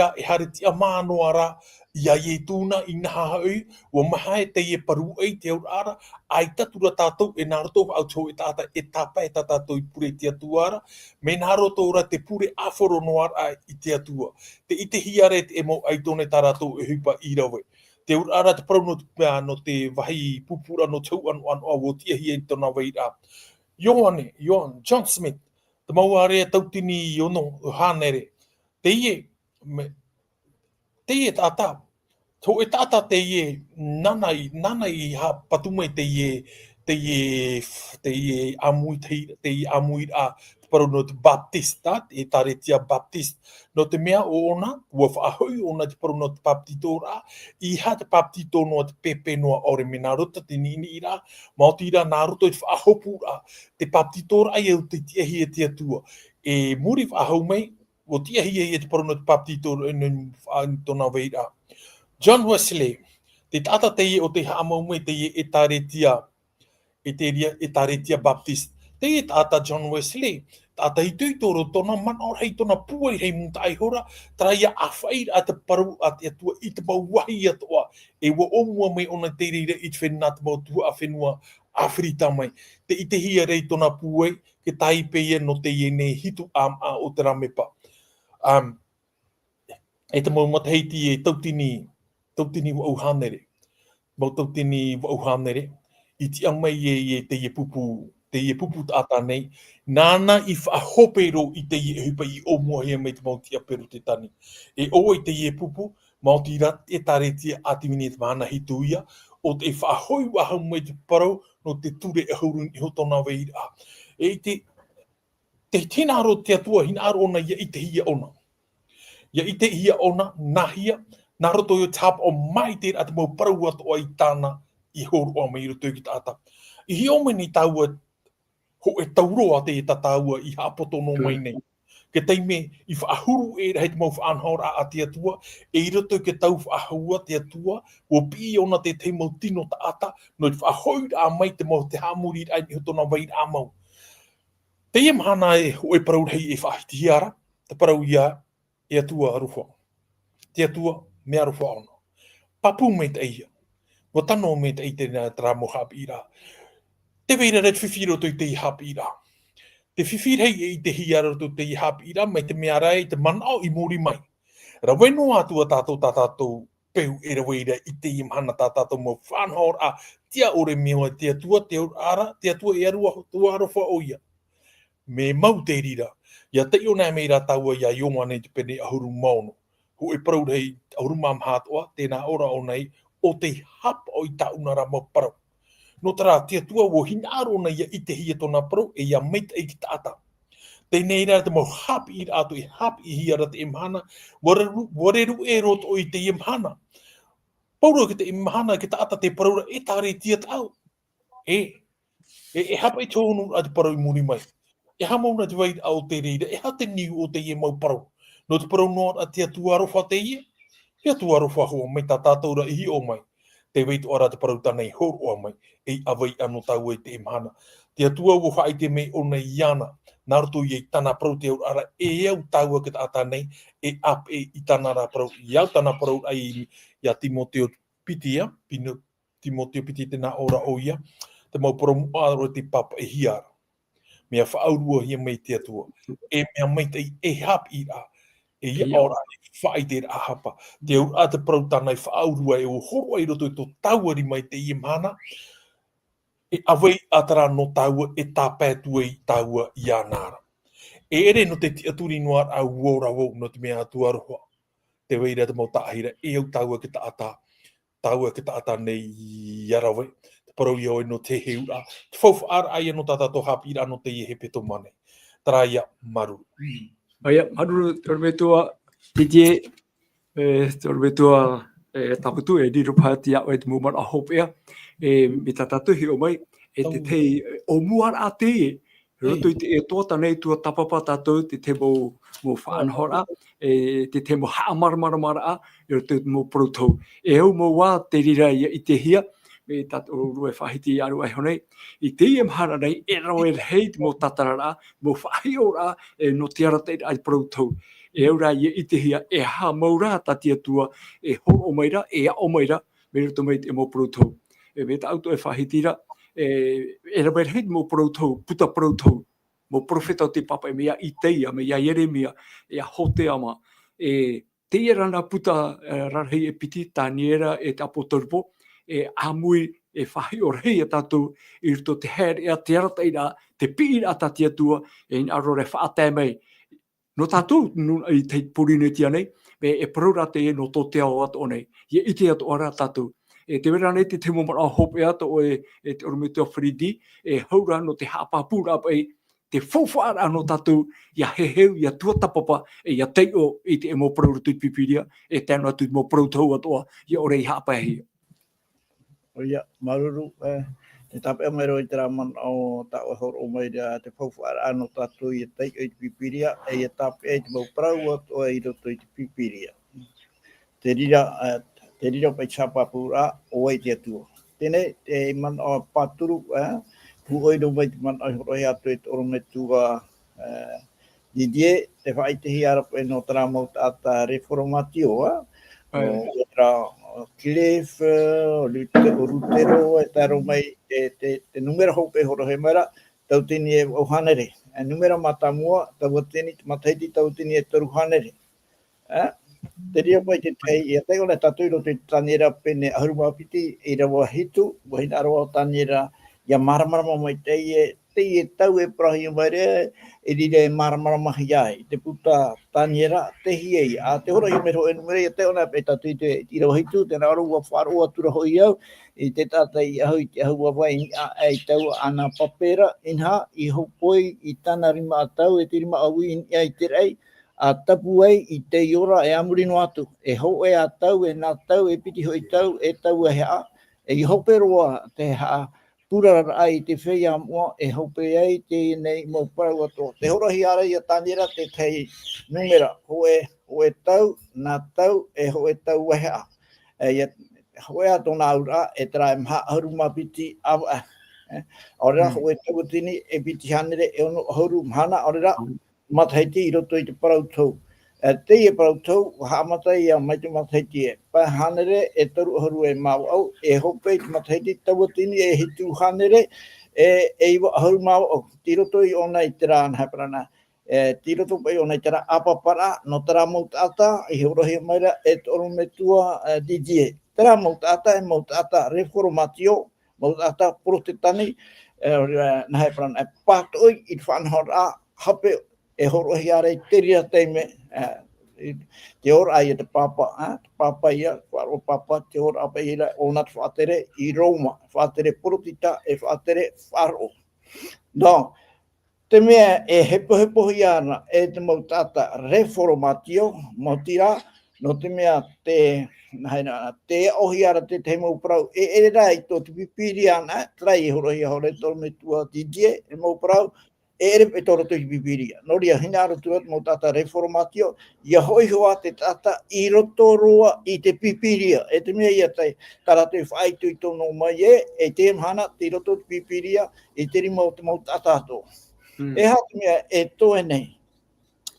te amanoa ra, ia i tūna i naha haui, o maha e te i paru ei te aur ara, ai tatura tātou e nā roto au tō e tāta e tāpa e tātou i pure te atuara, me nā roto ora te pure awhoro noara i te atua. Te i te hiare te emo ai tōne tā tātou e hupa i rawe. Te aur ara te parau no te wahi pupura no tau anu o tia hi e tōna wai a. Ioane, John Smith, te mauare tautini i ono hanere, te i e tātā. Tō e tātā te i e nana i ha patumai te i amui a parau no te baptista, e taretia baptist. No te mea o ona, ua whaahui ona te parau no te baptitora, i ha te baptito no te pepe noa ore me nā rota te nini ira, mauti ira nā rota i whaahopu a, te baptitora ai au te tiahi e te atua. E muri whaahau mei, o tiahi e te parau no te baptitora i tōna weira. John Wesley, te tata te o te haamau mei te e taretia baptist. Te e tata John Wesley, tata i tui toro tona mana ora hei tona puai hei muta aihora, tra ia a whaira a te paru a te atua i te mauahi atoa, e wa omua mei ona te reira i te whenua te mautua a whenua Afrita mai. Te i te hia rei tona puai, ke taipe ia no te i nei hitu a o te ramepa. e te mau mataheiti e tautini wa uhanere. Mau tautini wa uhanere. I ti amai e te ie pupu tata nei. Nāna i whaahopero i te ie hupa i o mua hea mei te mau tia peru te tani. E o i te ie pupu, mau ti rat e taretia a te mini te mana hituia, o te whaahoi wahau mei te parau, no te ture e haurun i hotona weira. E te tinaro te atua hina aro ona ia i te hia ona. Ia i te hia ona, nahia, nā roto i o tap o mai te at mau parau atu o i tāna i horu o mai roto i ki tāta. I hi o meni tāua ho e tauroa te e tāua i hapoto no mai nei. Ke teime i whaahuru e rei te mau whaanhaora a te atua, e i roto ke tau whaahua te atua, o pi ona te te mau tino ta ata, no i whaahoi a mai te mau te hamuri ai ni hotona vai a mau. Te ia mahana e ho e parau rei e whaahiti hiara, te parau ia e atua aruwha. Te atua me aruwha ona. Papu me te eia. Wa tano me te eite nā tra mo hapi ira. Te veira rei whiwhiro to i te i hapi ira. Te whiwhirei e i te hiara to te i hapi ira, mai te mea rai te manao i mori mai. Ra weno atua tātou peu e raweira i te imhana tātou mo whanhor a tia ore mea te atua, te ara, te atua e arua tua arofa o ia. Me mau te rira, ia te o nā meira taua ia ioma nei te pene ahuru maono. Ho e parau rei ahuru mamhatoa, tēnā ora o nei, o te hapa o i taunara mo parau. No tara, te atua o hinaro na ia i te hia tona parau, e ia meita i ki tāta. Te neira te mau hapi i ato i hapi i hiara te imhana, wareru e roto o i te imhana. Pauro ki te imhana ki tāta te paraura e tāre tia tau. E hapa i tōnu a te parau i muri mai. E ha mauna te wai au te reira, e ha te niu o te ie mau parau. No te parau noa a te atua arofa te ie, te atua arofa hoa mai tā tātaura i hi o mai. Te weit ora te parau tānei hor o mai, e awai anu tau e te imhana. Te atua ua whaai te mei o nei iana, nā roto i ei tāna parau te ara, e au tau ki tā tānei, e ap e i tāna rā parau, i au tāna parau ai ia Timoteo Pitia, Timoteo Pitia tēnā ora o ia, te mau parau muaro te papa e hiara. Mea whaaurua hia mei te atua, e mea mei te e hap i a, e ia ora e whaai te a hapa. Te au a te parau tānei whaaurua e o horo ai roto i tō tauari mai te i mana, e awei atara no taua e tāpētua i taua i anara. E ere no te tiaturi noa a uora wau no te mea atua roa. Te weira te mau taahira e au taua ki taata nei i arawe. Te parau i oi no te heura. Te whauwha ara aia no tata to hapira no te i he peto mane. Tara ia maruru. Aia, maruru tormetua titi tormetua taputu e diru pāti a oe te mumara a hopea. Me tatatuhi o mai, e te tei o muara a te e. Roto i te e tōta nei tua tapapa tātou, te te mo whaanhora, te te mo haamaramara a, e roto i mo protou. E au mo wā te rira i te hia, me tātou rue whahiti aru ai honei. I te i mhara nei, e rau e hei mo tatarara, mo whahi ora, no te ara te ai protou. E au rai i te hia, e ha maura tatia tua, e ho o maira, e a o maira, me roto mei te mo protou. E me ta auto e whahitira, e rau e hei mo protou, puta protou, mo profeta o te papa e mea i teia, me ia Jeremia, e a hote ama, te ia rana puta rarhei e piti, tā niera e te apotorpo, e amui e whahi o rei a tātou i rito te here a te arataira, te pira a tatia tua, e in aro re whaatai mai. No tātou, i te purine tia nei, e parura te e no tō te ao ato o nei, i ite ato ora tātou. E te wera nei te te momara hope ato o e te ormetua whiridi, e haura no te hapapura e te whauwhara no tātou, ia heheu, ia tuatapapa, e ia teio i te e mo paruru tui pipiria, e tēnā tui mo paru tau atoa, ia ore i hapahia. O ia, maruru, te tape mai roi te raman o ta o horo mai rea te whauwhara ano tātou i teio i te pipiria, e ia tape e te mau parau atoa i roto i te pipiria. Te rira pai chapapura o ai te atua. Tēnei, te man o paturu, pu oiro mai te man ai horohi atu e te orometua Didier, te whai te hiarapo e no tara mau tāta reformatio, o tara Cliff, o Rutero, e taro mai te numera hope horohi mara, tau tini e o hanere. numera matamua tawatini mataiti tautini e toru hanere. Te ria pai te tei, te ole tatu iro te tanera pene ahuruma piti i rawa hitu, wahina arawa tanera ia maramarama mai te e tau e prahi maere, e rire maramarama hiai, te puta tanera te hiei, a te hora i mero e numere, te ona pe tatu i rawa hitu, te rawa wharoa tura hoi au, i te tata i ahu i te ahu wawai ai tau ana papera, inha i hopoi i tana rima a tau, e te rima awi i ai te rei, a tapu ai i te iora e amurino atu. E ho e a tau, e nā tau, e piti hoi tau, e tau e hea. E i hope roa te haa purara ai te whea mua, e hope ai te nei mo parau ato. Te horahi ara i a tānera te tei numera. Ho e tau, nā tau, e ho e tau e hea. Ho e ato nā ura, e tera e maha haruma piti awa. Ora ho e tau tini, e piti hanere, e ono hauru mhana, ora mataiti I roto I te parau tau. Te e parau tau, haamata I a maitu mataiti e. Pa hanere e taru haru e mau au, e hope I te mataiti tawatini e hitu hanere, e iwa haru mau au. Ti roto I ona I te rā nahaparana. Ti roto pai ona I te rā apapara, no tera mautata, I horohi maira e toro metua DGA. Tera mautata e mautata reformatio, mautata protestani, nahaparana. E patoi I te whanhora hape e horohi ara I te ria teime, te ora ai te papa ia, wharo papa, te ora apa ira o nat whaatere I Roma, whaatere porotita e whaatere wharo. No, te mea e hepo hi ana e te mautata reformatio, motira, no te mea te ohi ara te te mauprau, e rai tō te pipiri ana, trai horohi hore tō me tua DG, e mauprau, ere pe toro to bibiria no ria hinaro tuat mo tata reformatio ia hoi hoa te tata I roto roa I te pipiria e te mea ia tai tara te whai tui tono mai e te mhana te roto te pipiria e te rima o te mau tata ato e ha te mea e toe nei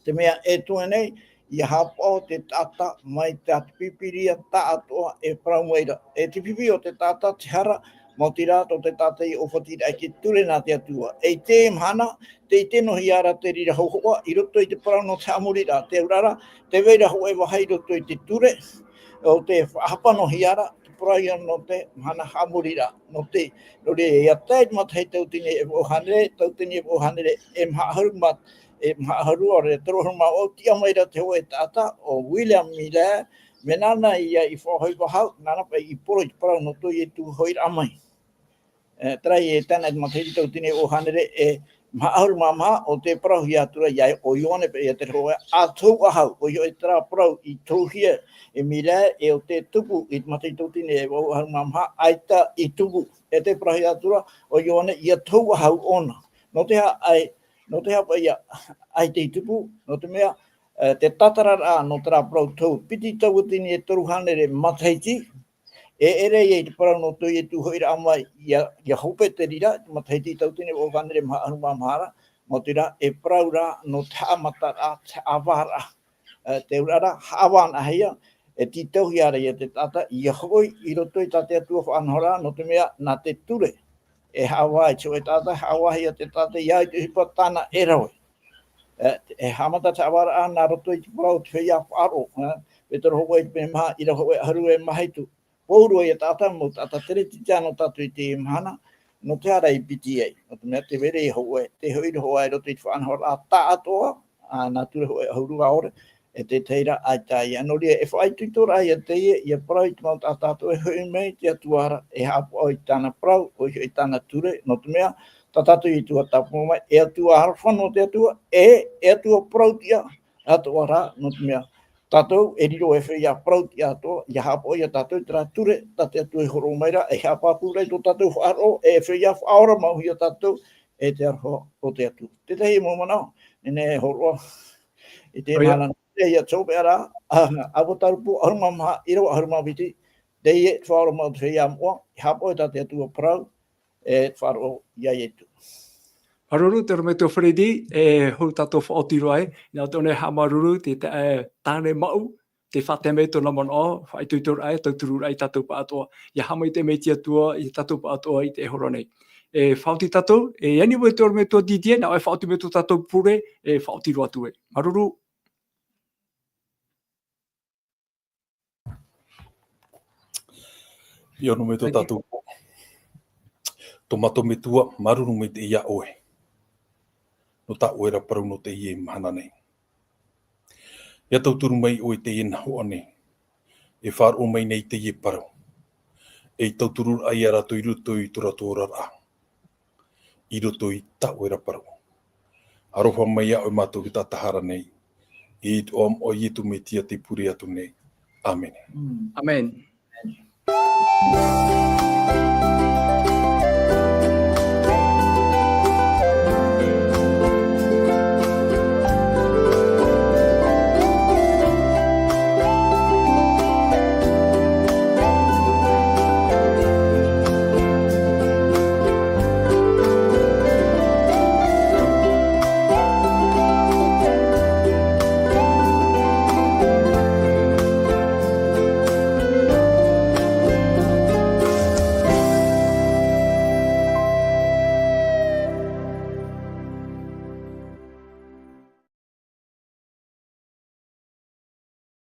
te mea e toe nei ia hapa te tata mai te pipiria ta atoa e praumeira e te pipi o te tata te hara mo te rato te tātai o whatira ai ki ture nā te atua. E te mhana, te tenohi ara te rira hohoa, I roto I te parau no te amurira, te urara, te veira ho e wahai roto I te ture, o te hapanohi ara, te parau no te mhana amurira, no te, no re e atai matai tautini e vohanere, tautini e vohanere, e mhaharumat, e mhaharu ore, torohuma o tia maira te hoe tata, o William Miller, me nana ia I whahoi wahau, nana pa I poro I te parau no toi e tu hoi ramai. Trai e tana I materi tau tine o hanere e maahuru mamaha o te parau hi atura iai o ione pe ia te roa a tau ahau o i tera parau I tauhia e mira e o te tupu I materi tau tine e o haru mamaha aita I tupu e te parau hi atura o ione ia tau ahau ona. No te ha pa ia ai te tupu, no te mea te tatarara no tera parau tau piti tau tine e toru hanere mataiti e ere I te parau no toi e tu hoira amai ia hope te rira, mataiti tau tine o whanere maha mahara, mo te ra e praura no te amatara, te awara, te urara, hawana heia, e ti tauhi ara ia te tata, ia hoi I roto I tate atua whanhora, no te mea na te ture, e hawa e tio e tata, hawa ia te tata, ia I te hipa tana e rawe. E hamata te awara ana roto I te parau te whia wharo, e toro hoko I te maha, ira hoi haru e mahaitu. Pouro e tata mo tata tere ti tano tatu I te imhana, no te ara I PTA. No te mea te vere I hoe, te hoiro hoa e roto I te whanhora a ta atoa, a nā ture hoe haurua ore, e te teira ai tai. Ano ria e whai tuitora ai a teie, ia parau I te mau tata atoa e hui mei te atuara, e hapo o I tāna parau, o I tāna ture, no te mea, tatatu I tua tapu mai, e atua harwhano te atua, e atua parau tia, atua rā, no te mea. Tātou e riro e whia prauti ato, ia hapo ia tātou tera ture, tate atu e horo maira, e hapa pūrei tō tātou whaaro, e whia whaora mauhi a tātou, e te arho o te atu. Te tehi mō manao, nene horoa, e te mana, e ia tōpe ara, awotarupu, aruma maha, irawa aruma viti, te ie whaora mau te whia mua, hapo e tate atu a prau, e whaaro iai etu. Maruru, te rome tō Fredi, e hou tātou whaotiro ai, nā tōne ha maruru, te tāne mau, te whateme tō namon o, whai tuitor ai, tauturu ai tātou pa atoa, ia hamai te meitia tua, I tātou pa atoa I te horo nei. e whauti tatou, e ani mo e tōru me tō didia, na e whauti me tō tatou pure, e whauti roa tu e. Maruru. Ia no me tō tātou. Tō mato me tua, maruru me te ia oe. No tā oera parau no te ie mahana nei. Ia tauturu mai oe te ie naho ane. E whāro mai nei te ie parau. E tauturu ai ara to i ruto i tora tōra rā. I ruto i tā oera parau. Aroha mai a oe mātou ki tā tahara nei. I om o i tu me tia te puri atu nei. Amen. Amen.